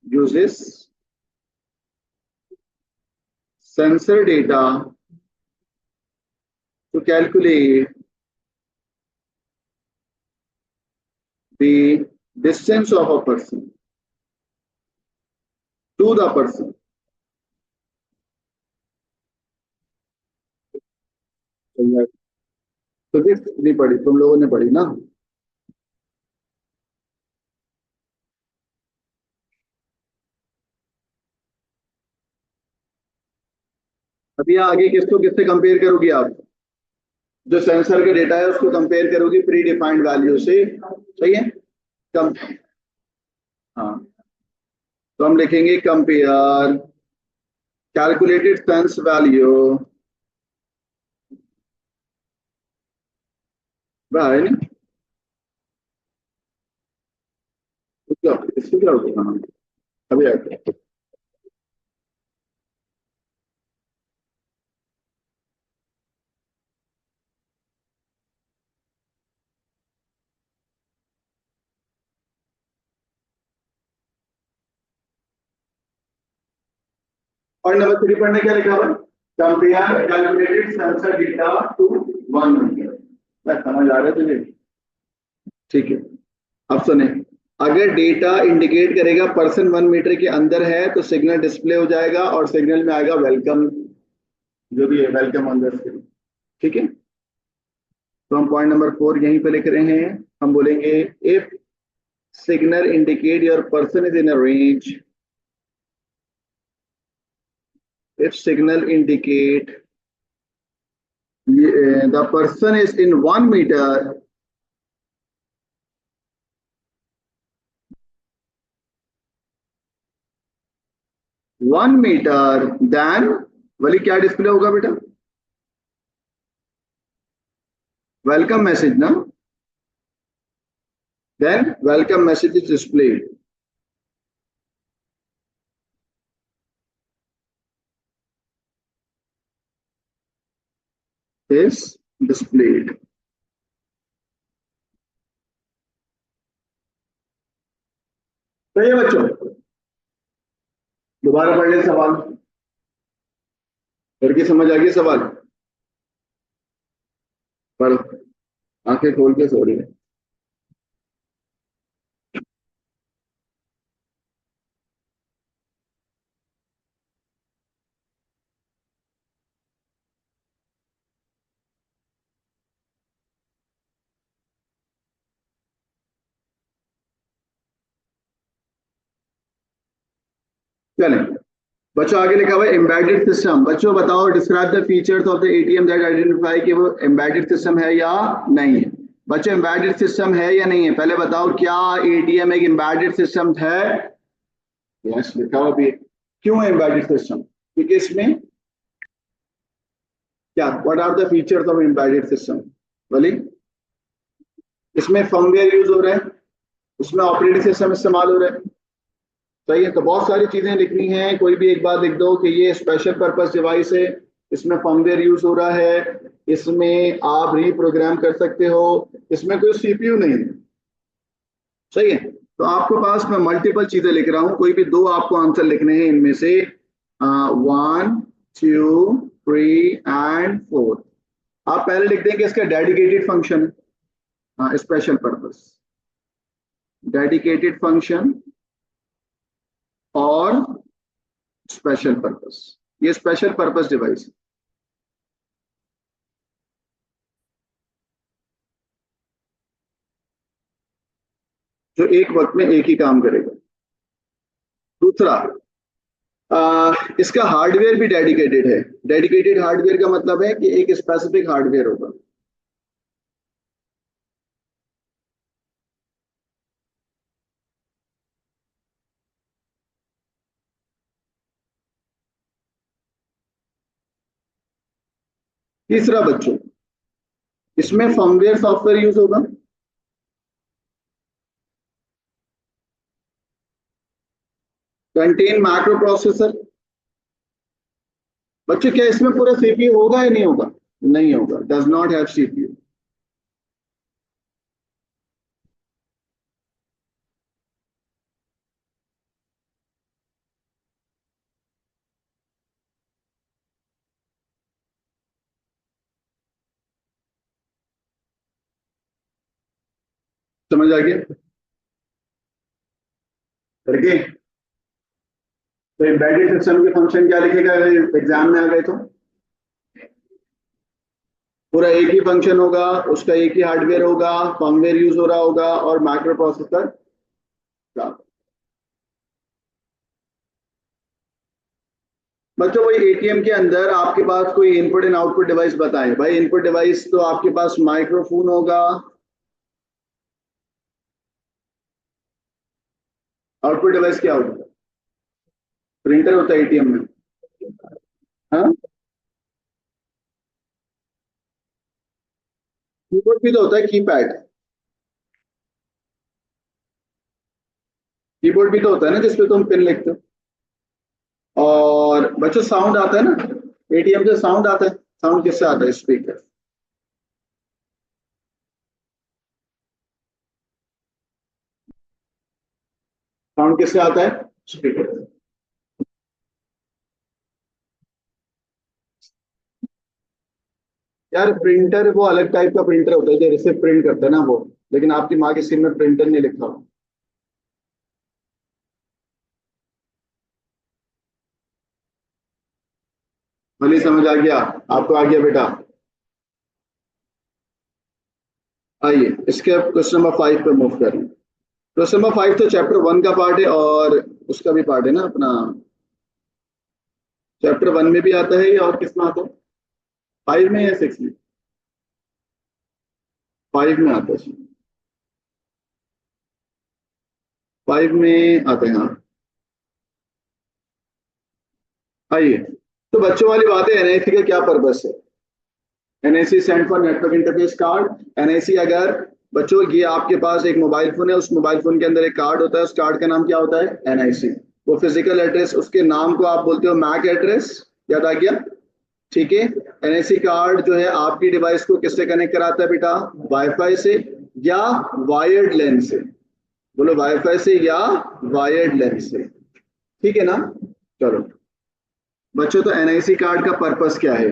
Uses sensor data to calculate the distance of a person to the person. Physics नहीं पढ़ी तुम लोगों ने, पढ़ी ना? अभी आगे किसको किससे कंपेयर करोगी आप? जो सेंसर का डेटा है उसको कंपेयर करोगी प्री डिफाइंड वैल्यू से। सही है। कम। हाँ। तो हम लिखेंगे compare calculated sense value by. इसको क्या होता है? हाँ, अभी आते हैं। और नंबर 3 पढ़ने क्या लिखा हुआ है? Compare calculated sensor data to 1 meter. मैं समझ आ रहा है तुझे? ठीक है। अब सुने, अगर डेटा इंडिकेट करेगा पर्सन 1 मीटर के अंदर है तो सिग्नल डिस्प्ले हो जाएगा और सिग्नल में आएगा वेलकम, जो भी है वेलकम ऑन द स्क्रीन। ठीक है। तो हम पॉइंट नंबर 4 यहीं पे लिख रहे हैं। हम बोलेंगे if signal indicate your person is in a range, if signal indicate the person is in 1 meter, then वाली क्या डिस्प्ले होगा बेटा? वेलकम मैसेज ना। then welcome message is displayed, is displayed। तो ये बच्चों दोबारा पढ़ ले सवाल। लड़की समझ आ गई सवाल? पर आंखें खोल के सो रही है। चलें, बच्चों आगे लिखा हुआ है एम्बेडेड सिस्टम। बच्चों बताओ, describe the features of the ATM that identify कि वो एम्बेडेड सिस्टम है या नहीं है। बच्चों एम्बेडेड सिस्टम है या नहीं है, पहले बताओ क्या एटीएम एक एम्बेडेड सिस्टम है? यस लिखा हुआ भी है। क्यों एम्बेडेड सिस्टम? क्योंकि इसमें क्या, what are the features of embedded system? बोली, इसमें फर्मवेयर यूज हो रहा है, उसमें ऑपरेटिंग सिस्टम इस्तेमाल हो रहा है। सही है, तो बहुत सारी चीजें लिखनी है, कोई भी एक बात लिख दो कि ये स्पेशल पर्पस डिवाइस है, इसमें फर्मवेयर यूज हो रहा है, इसमें आप रीप्रोग्राम कर सकते हो, इसमें कोई सीपीयू नहीं है। सही है, तो आपके पास मैं मल्टीपल चीजें लिख रहा हूं, कोई भी दो आपको आंसर लिखने हैं इनमें से 1 2 3 एंड 4। आप पहले लिख दें कि इसका डेडिकेटेड फंक्शन है, स्पेशल पर्पस, डेडिकेटेड फंक्शन और स्पेशल पर्पस, ये स्पेशल पर्पस डिवाइस है। जो एक वक्त में एक ही काम करेगा। दूसरा, इसका हार्डवेयर भी डेडिकेटेड है। डेडिकेटेड हार्डवेयर का मतलब है कि एक स्पेसिफिक हार्डवेयर होगा। तीसरा बच्चों, इसमें फर्मवेयर सॉफ्टवेयर यूज होगा। Contain micro processor. बच्चों क्या इसमें पूरा सीपीयू होगा या नहीं होगा? नहीं होगा, डज नॉट हैव सीपीयू। समझ आ गया करके? तो एम्बेडेड सिस्टम के फंक्शन क्या लिखेगा एग्जाम में आ गए तो? पूरा एक ही फंक्शन होगा, उसका एक ही हार्डवेयर होगा, फर्मवेयर यूज हो रहा होगा और माइक्रो प्रोसेसर का। बच्चों वही एटीएम के अंदर आपके पास कोई इनपुट एंड आउटपुट डिवाइस बताएं। भाई इनपुट डिवाइस तो आपके पास माइक्रोफोन होगा, आउटपुट डिवाइस क्या होगा? प्रिंटर होता है एटीएम में। हाँ, कीबोर्ड भी तो होता है, कीपैड। कीबोर्ड भी तो होता है ना जिसपे तुम पिन लिखते हो। और बच्चों साउंड आता है ना, एटीएम से साउंड आता है। साउंड किससे आता है? स्पीकर। साउंड किससे आता है? स्पीकर। यार प्रिंटर वो अलग टाइप का प्रिंटर होता है जो रिसिप्ट प्रिंट करता है ना वो, लेकिन आपकी माँ की स्क्रीन में प्रिंटर नहीं लिखा हुआ। भले समझ आ गया? आपको आ गया बेटा? आइए इसके क्वेश्चन नंबर 5 पे मूव करें। क्वेश्चन नंबर 5 तो चैप्टर 1 का पार्ट है और उसका भी पार्ट है ना अपना। चैप्टर 1 में भी आता है या और किसमें आता है? 5 में या 6 में? 5 में आता है। 5 में आता है, हाँ। आइए, तो बच्चों वाली बात है, एनआईसी का क्या पर्पस है? NIC stand for network interface card. NIC अगर बच्चों ये आपके पास एक मोबाइल फोन है, उस मोबाइल फोन के अंदर एक कार्ड होता है, उस कार्ड का नाम क्या होता है? एनआईसी। वो फिजिकल एड्रेस, उसके नाम को आप बोलते हो मैक एड्रेस। याद आ गया? ठीक है। एनआईसी कार्ड जो है आपकी डिवाइस को किससे कनेक्ट कराता है बेटा? वाईफाई से या वायर्ड लेन से? बोलो, वाईफाई से या वायर्ड लेन से? ठीक है ना? चलो, बच्चों तो एनआईसी कार्ड का पर्पस क्या है?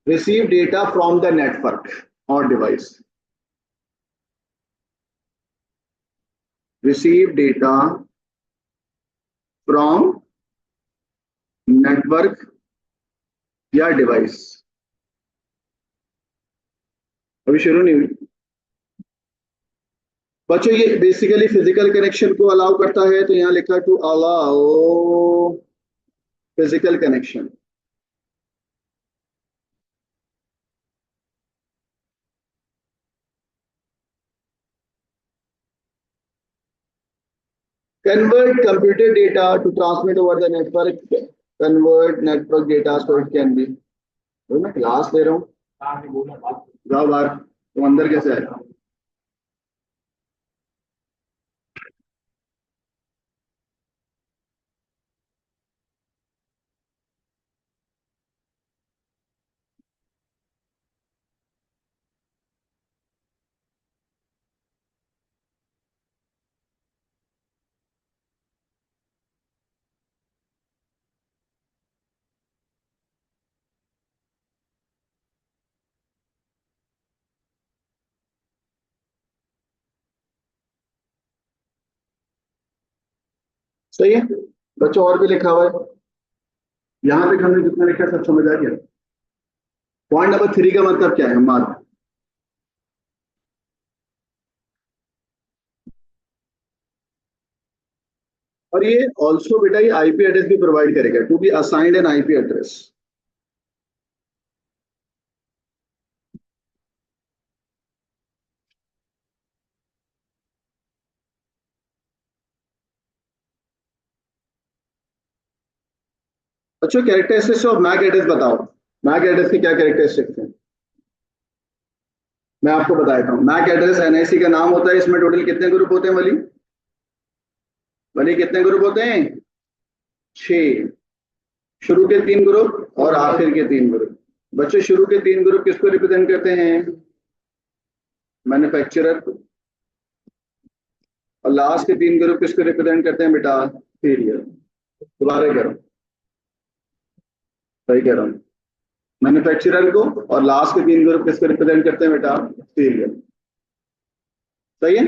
Receive data from the network और device. Receive data from network या डिवाइस। अभी शुरू नहीं हुई बच्चों। ये बेसिकली फिजिकल कनेक्शन को अलाउ करता है, तो यहां लिखा to allow physical connection. Convert computer data to transmit over the network. Convert network data so it can be. तो मैं क्लास ले रहा हूँ,
हाँ मैं बोला बात
जाओ बाहर। तुम अंदर कैसे आए? सही है बच्चों, और भी लिखा हुआ है यहाँ तक। हमने जितना लिखा सब समझ आ गया। पॉइंट नंबर 3 का मतलब क्या है? मार्क। और ये ऑल्सो बेटा ये आईपी एड्रेस भी प्रोवाइड करेगा, to be assigned an IP address. बच्चों कैरेक्टरिस्टिक्स ऑफ मैक एड्रेस बताओ। मैक एड्रेस की क्या कैरेक्टरिस्टिक्स हैं? मैं आपको बताता हूँ। मैक एड्रेस एनआईसी का नाम होता है। इसमें टोटल कितने ग्रुप होते हैं वली? वली कितने ग्रुप होते हैं? 6। शुरू के 3 ग्रुप और आखिर के 3 ग्रुप। बच्चों शुरू के 3 ग्रुप किसको रिप्रेजेंट करते हैं? मैन्युफैक्चरर को। और लास्ट के 3 ग्रुप किसको रिप्रेजेंट करते हैं बेटा? सीरियल। दोबारा करो, सही कह रहा हूँ। मैन्युफैक्चरर को और लास्ट के 3 ग्रुप किसको रिप्रेजेंट करते हैं बेटा? सीरियल। सही है।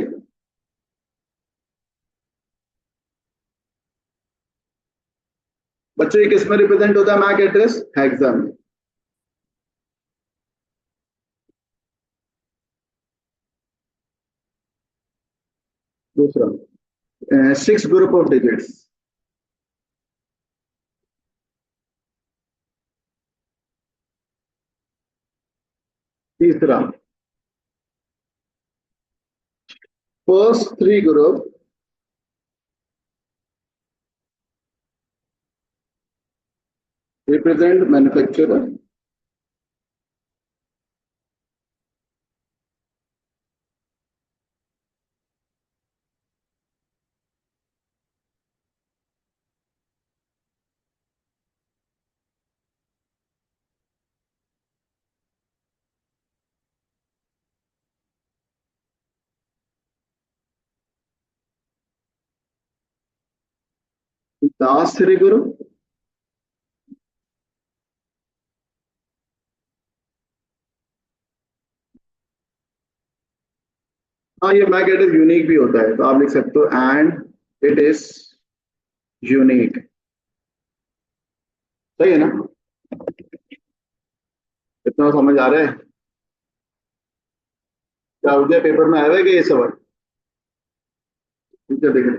बच्चों ये किस में रिप्रेजेंट होता है मैक एड्रेस? हेक्सा में। दूसरा 6 ग्रुप ऑफ डिजिट्स। तीसरा first 3 group represent manufacturer। Last 3 group हाँ ये मैक एड्रेस यूनिक भी होता है, तो आप लिख सकते हो एंड इट इज यूनिक। सही है ना? इतना समझ आ रहा है? क्या उदय पेपर में आया है कि ये सवाल? ठीक है देख रहे,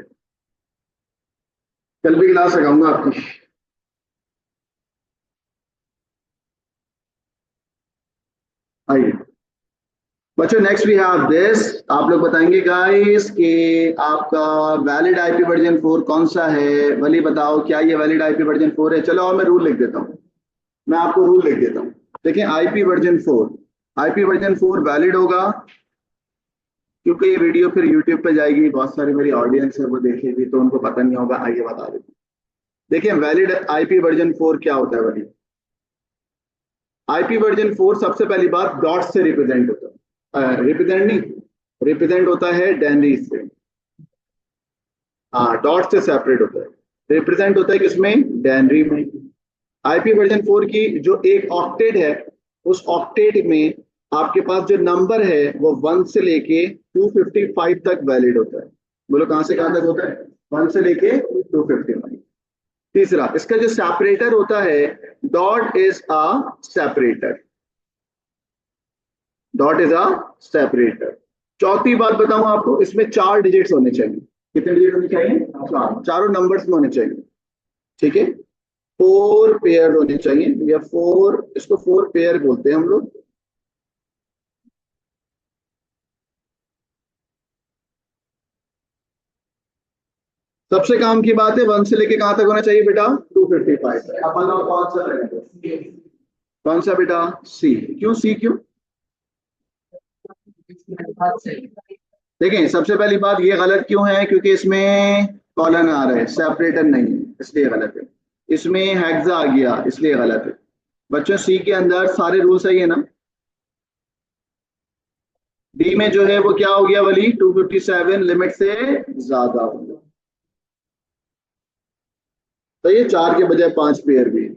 कल भी क्लास लगाऊंगा आपकी। आइए बच्चों, नेक्स्ट वी हैव दिस। आप लोग बताएंगे गाइस कि आपका वैलिड आईपी वर्जन 4 कौन सा है? वली बताओ, क्या ये वैलिड आईपी वर्जन 4 है? चलो और मैं रूल लिख देता हूँ। मैं आपको रूल लिख देता हूँ। देखिए IP version 4, IP version 4 valid होगा क्योंकि ये वीडियो फिर यूट्यूब पे जाएगी, बहुत सारी मेरी ऑडियंस है वो देखेगी, तो उनको पता नहीं होगा। आइए बता देते हैं। देखिए वैलिड आईपी वर्जन 4 क्या होता है वली? आईपी वर्जन 4 सबसे पहली बात डॉट से रिप्रेजेंट होता है। रिप्रेजेंट नहीं, रिप्रेजेंट होता है डेनरी से। हाँ डॉट से सेपरेट होता है। रिप्रेजेंट होता है किसमें? डेनरी में। आईपी वर्जन 4 की जो एक ऑक्टेट है, उस ऑक्टेट में आपके पास जो नंबर है वो 1 से लेके 255 तक वैलिड होता है। बोलो कहां से कहां तक होता है? 1 से लेके 255। तीसरा, इसका जो सेपरेटर होता है, dot is a separator, dot is a separator. चौथी बात बताऊं आपको, इसमें 4 डिजिट्स होने चाहिए। कितने डिजिट होने चाहिए? 4, चारों नंबर्स में होने चाहिए। ठीक है, 4 पेयर होने चाहिए, या 4, इसको 4 पेयर बोलते हैं हम लोग। सबसे काम की बात है, 1 से लेके कहां तक होना चाहिए बेटा? 255। अपन लोग कौन सा करेंगे? कौन सा बेटा? सी। क्यों सी, क्यों? देखें, सबसे पहली बात ये गलत क्यों है, क्योंकि इसमें कॉलन आ रहा है, सेपरेटर नहीं है, इसलिए गलत है। इसमें हेक्सा आ गया, इसलिए गलत है। बच्चों, सी के अंदर सारे रूल सही है ना? डी में जो है वो क्या हो गया वली? 257 लिमिट से ज्यादा हो गया। तो ये 4 के बजाय 5 पेयर भी है।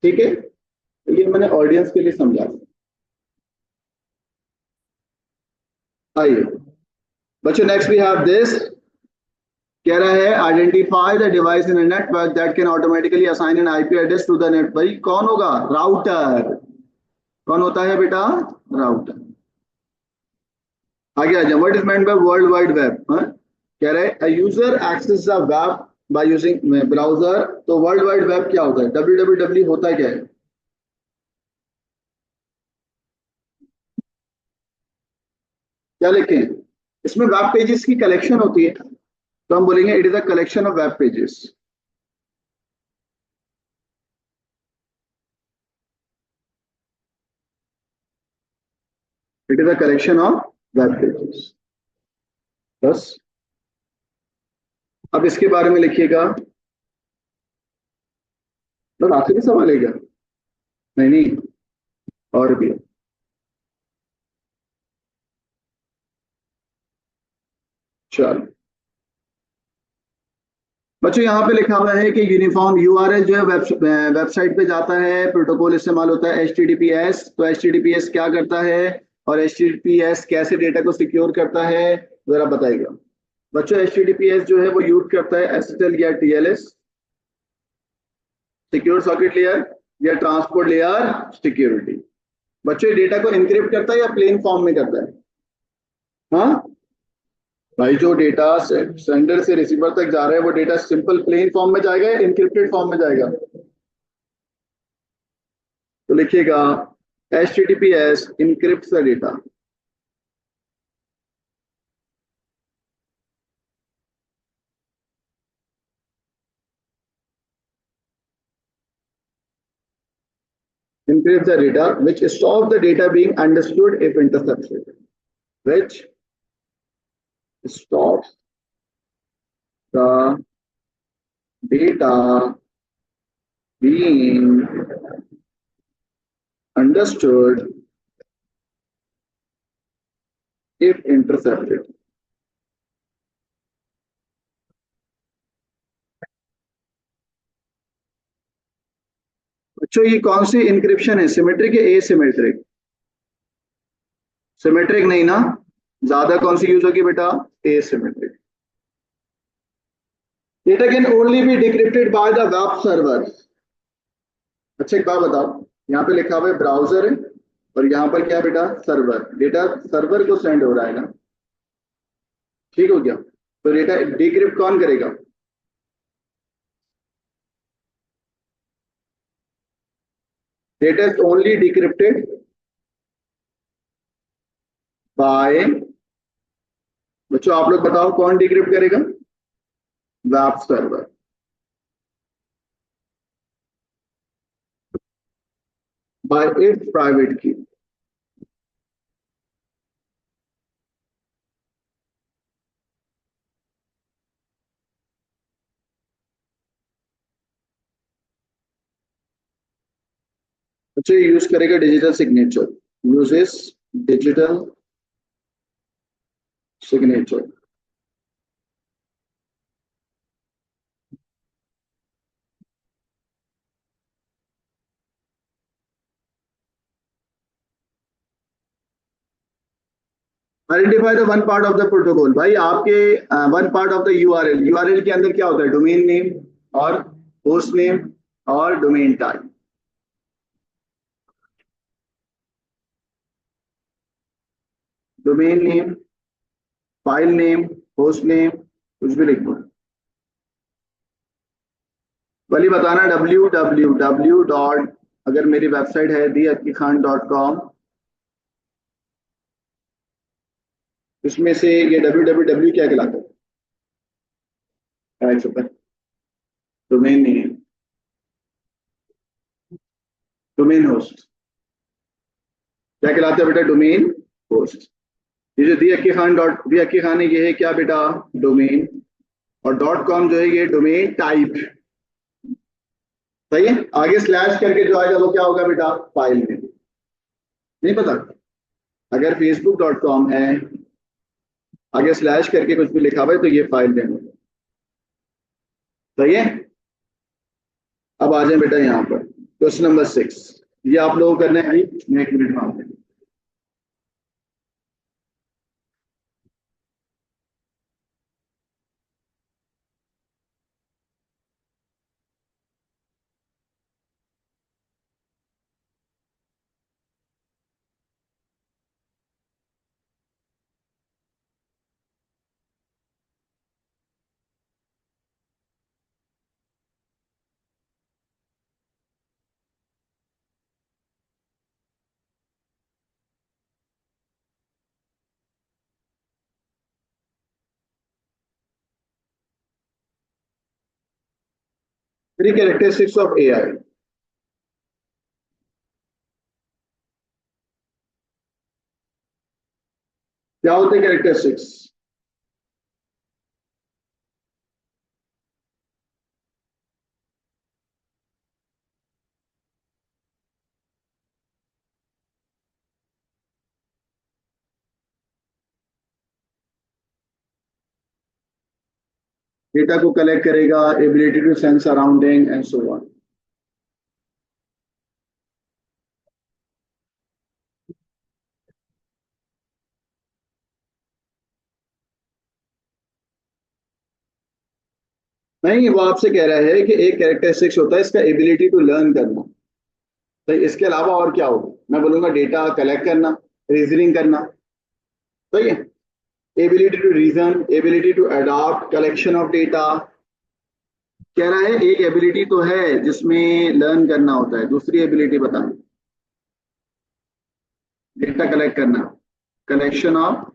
ठीक है, तो ये मैंने ऑडियंस के लिए समझा। आइए बच्चों, नेक्स्ट वी हैव दिस। कह रहा है identify the device in network that can automatically assign an IP address to the net. भाई कौन होगा? राउटर। कौन होता है बेटा? राउटर। आगे आ जाए, what is meant by world wide web? कह रहे हैं user access the web by using browser. तो वर्ल्ड वाइड वेब क्या होता है? www होता है क्या है? क्या लिखें इसमें? वेब पेजेस की कलेक्शन होती है, तो हम बोलेंगे it is a collection of web pages. It is a collection of web pages. बस, अब इसके बारे में लिखिएगा। बस आखिरी सवाल है क्या? नहीं नहीं, और भी है। चलो बच्चों, यहाँ पे लिखा हुआ है कि यूनिफॉर्म यूआरएल जो है वेबसाइट पे जाता है, प्रोटोकॉल इस्तेमाल होता है एचटीटीपीएस। तो एचटीटीपीएस क्या करता है, और एचटीटीपीएस कैसे डेटा को सिक्योर करता है, जरा बताइएगा। बच्चों, एचटीटीपीएस जो है वो यूज करता है एसएसएल या टीएलएस, सिक्योर सॉकेट लेयर, या ट्रांसपोर्ट लेयर सिक्योरिटी। बच्चों, डेटा को इनक्रिप्ट करता है या प्लेन फॉर्म में करता है? हाँ भाई, जो डेटा सेंडर से रिसीवर तक जा रहा है वो डेटा सिंपल प्लेन फॉर्म में जाएगा या इनक्रिप्टेड फॉर्म में जाएगा? तो लिखिएगा HTTPS encrypt the data. Encrypt the data which stops the data being understood if intercepted, which stops the data being understood if intercepted। बच्चों, ये कौन सी इंक्रिप्शन है? सिमेट्रिक या एसिमेट्रिक? सिमेट्रिक नहीं ना, ज्यादा कौन सी यूज होगी बेटा? Asymmetric. Data can only be decrypted by the web server. अच्छा एक बात बताओ, यहाँ पे लिखा हुआ है ब्राउजर है, और यहाँ पर क्या है बेटा? सर्वर। डेटा सर्वर को सेंड हो रहा है ना, ठीक हो गया? तो डेटा डिक्रिप्ट कौन करेगा? Data is only decrypted by, बच्चों आप लोग बताओ कौन डिक्रिप्ट करेगा? Web server. By its private key. बच्चों, यूज करेगा digital signature, uses digital signature. Identify the one part of the protocol. भाई आपके one part of the URL, URL के अंदर क्या होता है? डोमेन नेम और होस्ट नेम और domain type. Domain name, file name, host name, कुछ भी लिख दो। भले बताना www डॉट, अगर मेरी वेबसाइट है theakikhan.com, इसमें से ये www क्या कहलाता है? डोमेन नेम, डोमेन होस्ट क्या कहलाता है बेटा? Domain host. ये जो दी अक्की खान है, ये है क्या बेटा? डोमेन। और डॉट कॉम जो है ये डोमेन टाइप। सही है। आगे स्लैश करके जो आएगा वो क्या होगा बेटा? File name. नहीं पता? अगर facebook.com है, आगे स्लैश करके कुछ भी लिखा हुआ है तो ये फाइल नेम होगा। सही है। अब आ जाए बेटा यहाँ पर क्वेश्चन नंबर 6। ये आप लोगों को करना है अभी, मैं 1 मिनट में आऊंगा। Three characteristics of AI. क्या होते हैं कैरेक्टरिस्टिक्स? डेटा को कलेक्ट करेगा, ability to sense surrounding and so on. नहीं, वो आपसे कह रहा है कि एक कैरेक्टरिस्टिक्स होता है इसका एबिलिटी टू लर्न करना। तो इसके अलावा और क्या होगा? मैं बोलूंगा डेटा कलेक्ट करना, रीजनिंग करना। सही है। Ability to reason, ability to adopt, collection of data. कह रहा है एक एबिलिटी तो है जिसमें लर्न करना होता है, दूसरी एबिलिटी बताएं। डेटा कलेक्ट करना, collection of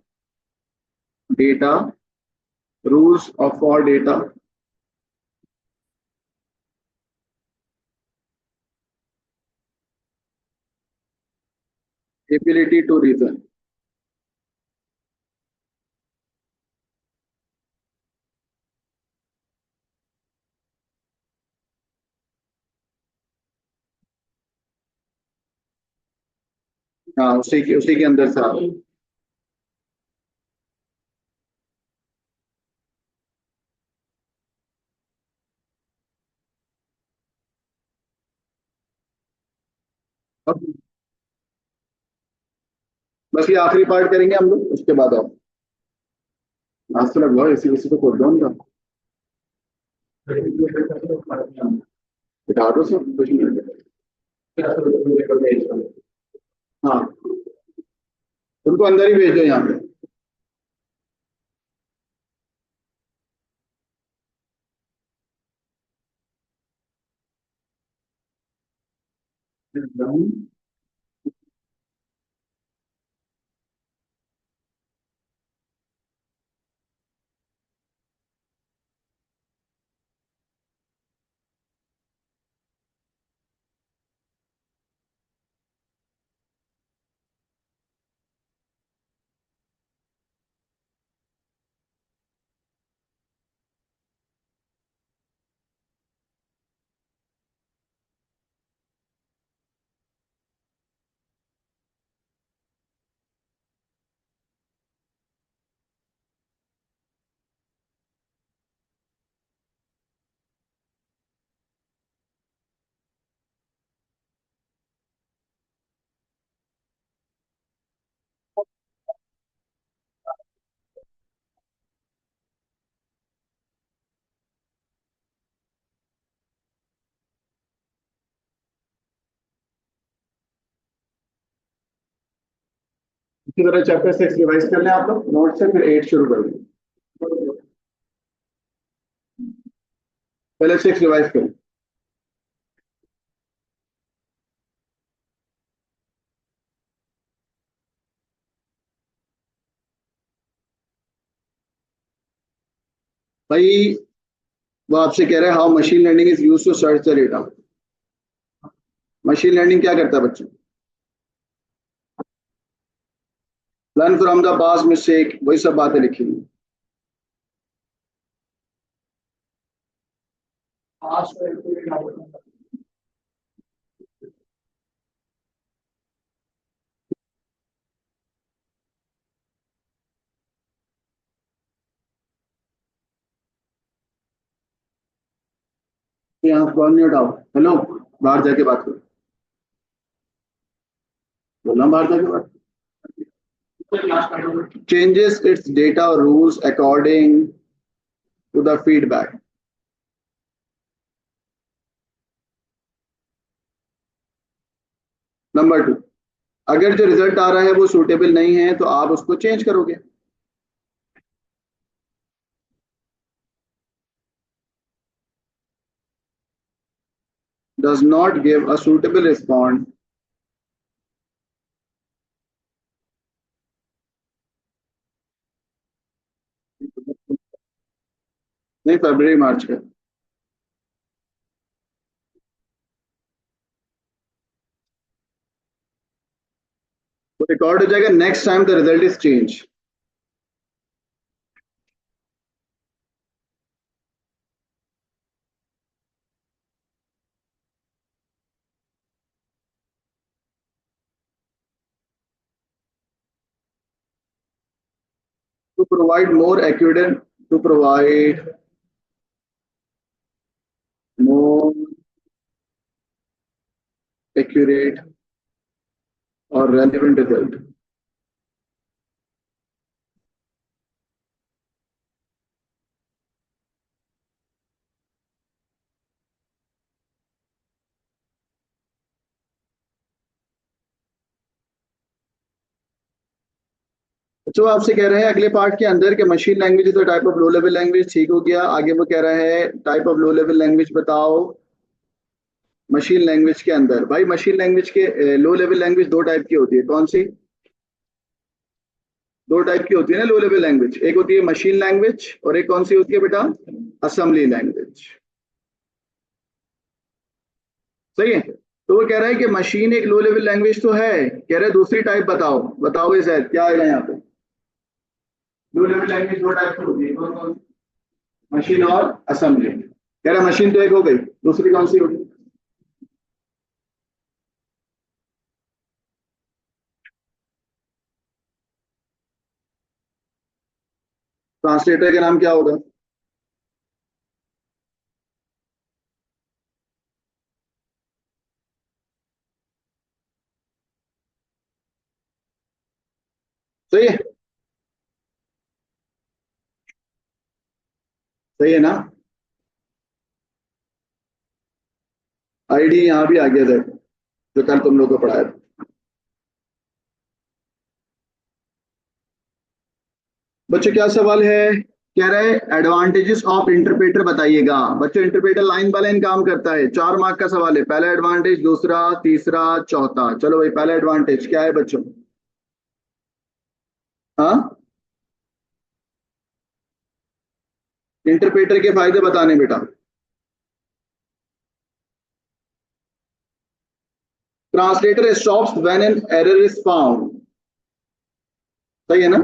data, rules of for data. Ability to reason. हाँ, उसी के अंदर था। अब बस ये आखिरी पार्ट करेंगे हम लोग, उसके बाद आप आज तो लगवाओ, इसी उसी को खोल दो उनका। बिठा दो सब, कुछ नहीं। हाँ, उनको अंदर ही भेज दो यहाँ पे। इसी तरह चैप्टर 6 रिवाइज कर लें आप लोग नोट से, फिर 8 शुरू कर दें। पहले 6 रिवाइज करें। भाई वो आपसे कह रहा है how machine learning is used to search the data. Machine learning क्या करता है बच्चों? Learn from the past mistake, वही सब बातें लिखी हुई। यहाँ कॉल नहीं उठाओ। हेलो, बाहर जाके बात करो। बोलना बाहर जाके बात। Changes its data rules according to the feedback. Number 2, अगर जो रिजल्ट आ रहा है वो सूटेबल नहीं है तो आप उसको चेंज करोगे। Does not give a suitable response। नहीं, फरवरी मार्च का। तो रिकॉर्ड हो जाएगा next time the result is change. To provide more accurate, to provide more accurate और रेलिवेंट रिजल्ट। तो आपसे कह रहे हैं अगले पार्ट के अंदर कि machine language is type of low level language. ठीक हो गया। आगे वो कह रहा है type of low level language बताओ। मशीन लैंग्वेज के अंदर भाई, मशीन लैंग्वेज के लो लेवल लैंग्वेज दो टाइप की होती है। कौन सी? दो टाइप की होती है ना लो लेवल लैंग्वेज। एक होती है मशीन लैंग्वेज और एक कौन सी होती है बेटा? Assembly language. सही है। तो वो कह रहा है कि मशीन एक लो लेवल लैंग्वेज तो है, कह रहे हैं दूसरी टाइप बताओ। बताओ ये शायद क्या आएगा यहाँ पे? लो लेवल लैंग्वेज दो टाइप की होती है, कौन कौन? मशीन और असेंबली। कह रहा है मशीन तो एक हो गई, दूसरी कौन सी होगी? ट्रांसलेटर का नाम क्या होगा? सही है। सही है ना? आईडी यहाँ भी आ गया था, जो कल तुम लोग को पढ़ाया था। बच्चों क्या सवाल है? कह रहा है एडवांटेजेस ऑफ इंटरप्रेटर बताइएगा। बच्चों इंटरप्रेटर लाइन बाय लाइन काम करता है। 4 मार्क का सवाल है। पहला एडवांटेज, दूसरा, तीसरा, चौथा। चलो भाई, पहला एडवांटेज क्या है बच्चों? हाँ, इंटरप्रेटर के फायदे बताने बेटा। Translator stops when an error is found. सही है ना?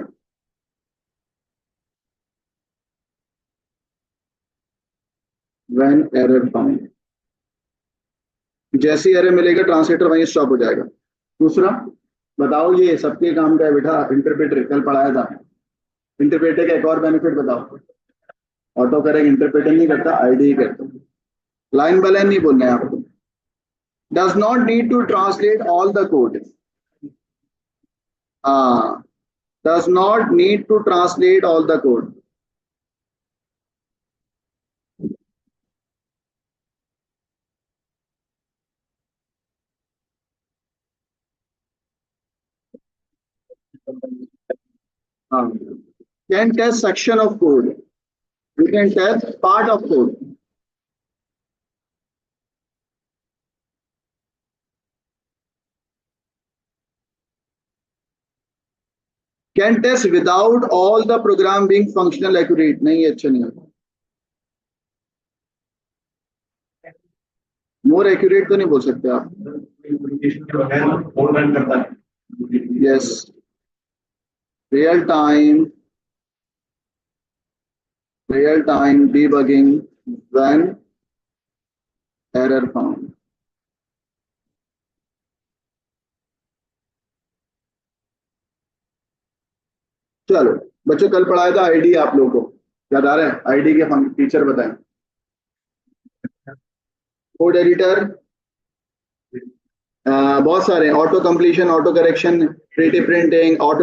व्हेन एरर फाउंड, जैसी एरर मिलेगा ट्रांसलेटर वहीं स्टॉप हो जाएगा। दूसरा, बताओ ये सबके काम का है बेटा। इंटरप्रेटर कल पढ़ाया था। इंटरप्रेटर का एक और बेनिफिट बताओ। ऑटो करेक्ट इंटरप्रेटर नहीं करता, आईडी ही करता। लाइन बाय लाइन नहीं बोलना है आपको। Does not need to translate all the code. हाँ, does not need to translate all the code. Can test section of code. You can test part of code. Can test without all the program being functional accurate. नहीं अच्छा नहीं होता. More accurate तो नहीं बोल सकते आप. Yes. Real time debugging when error found. चलो बच्चों, कल पढ़ाया था आईडी, आप लोगों को याद आ रहा है? आईडी के फीचर बताएं. कोड एडिटर, बहुत सारे, auto completion, auto correction, creative printing, auto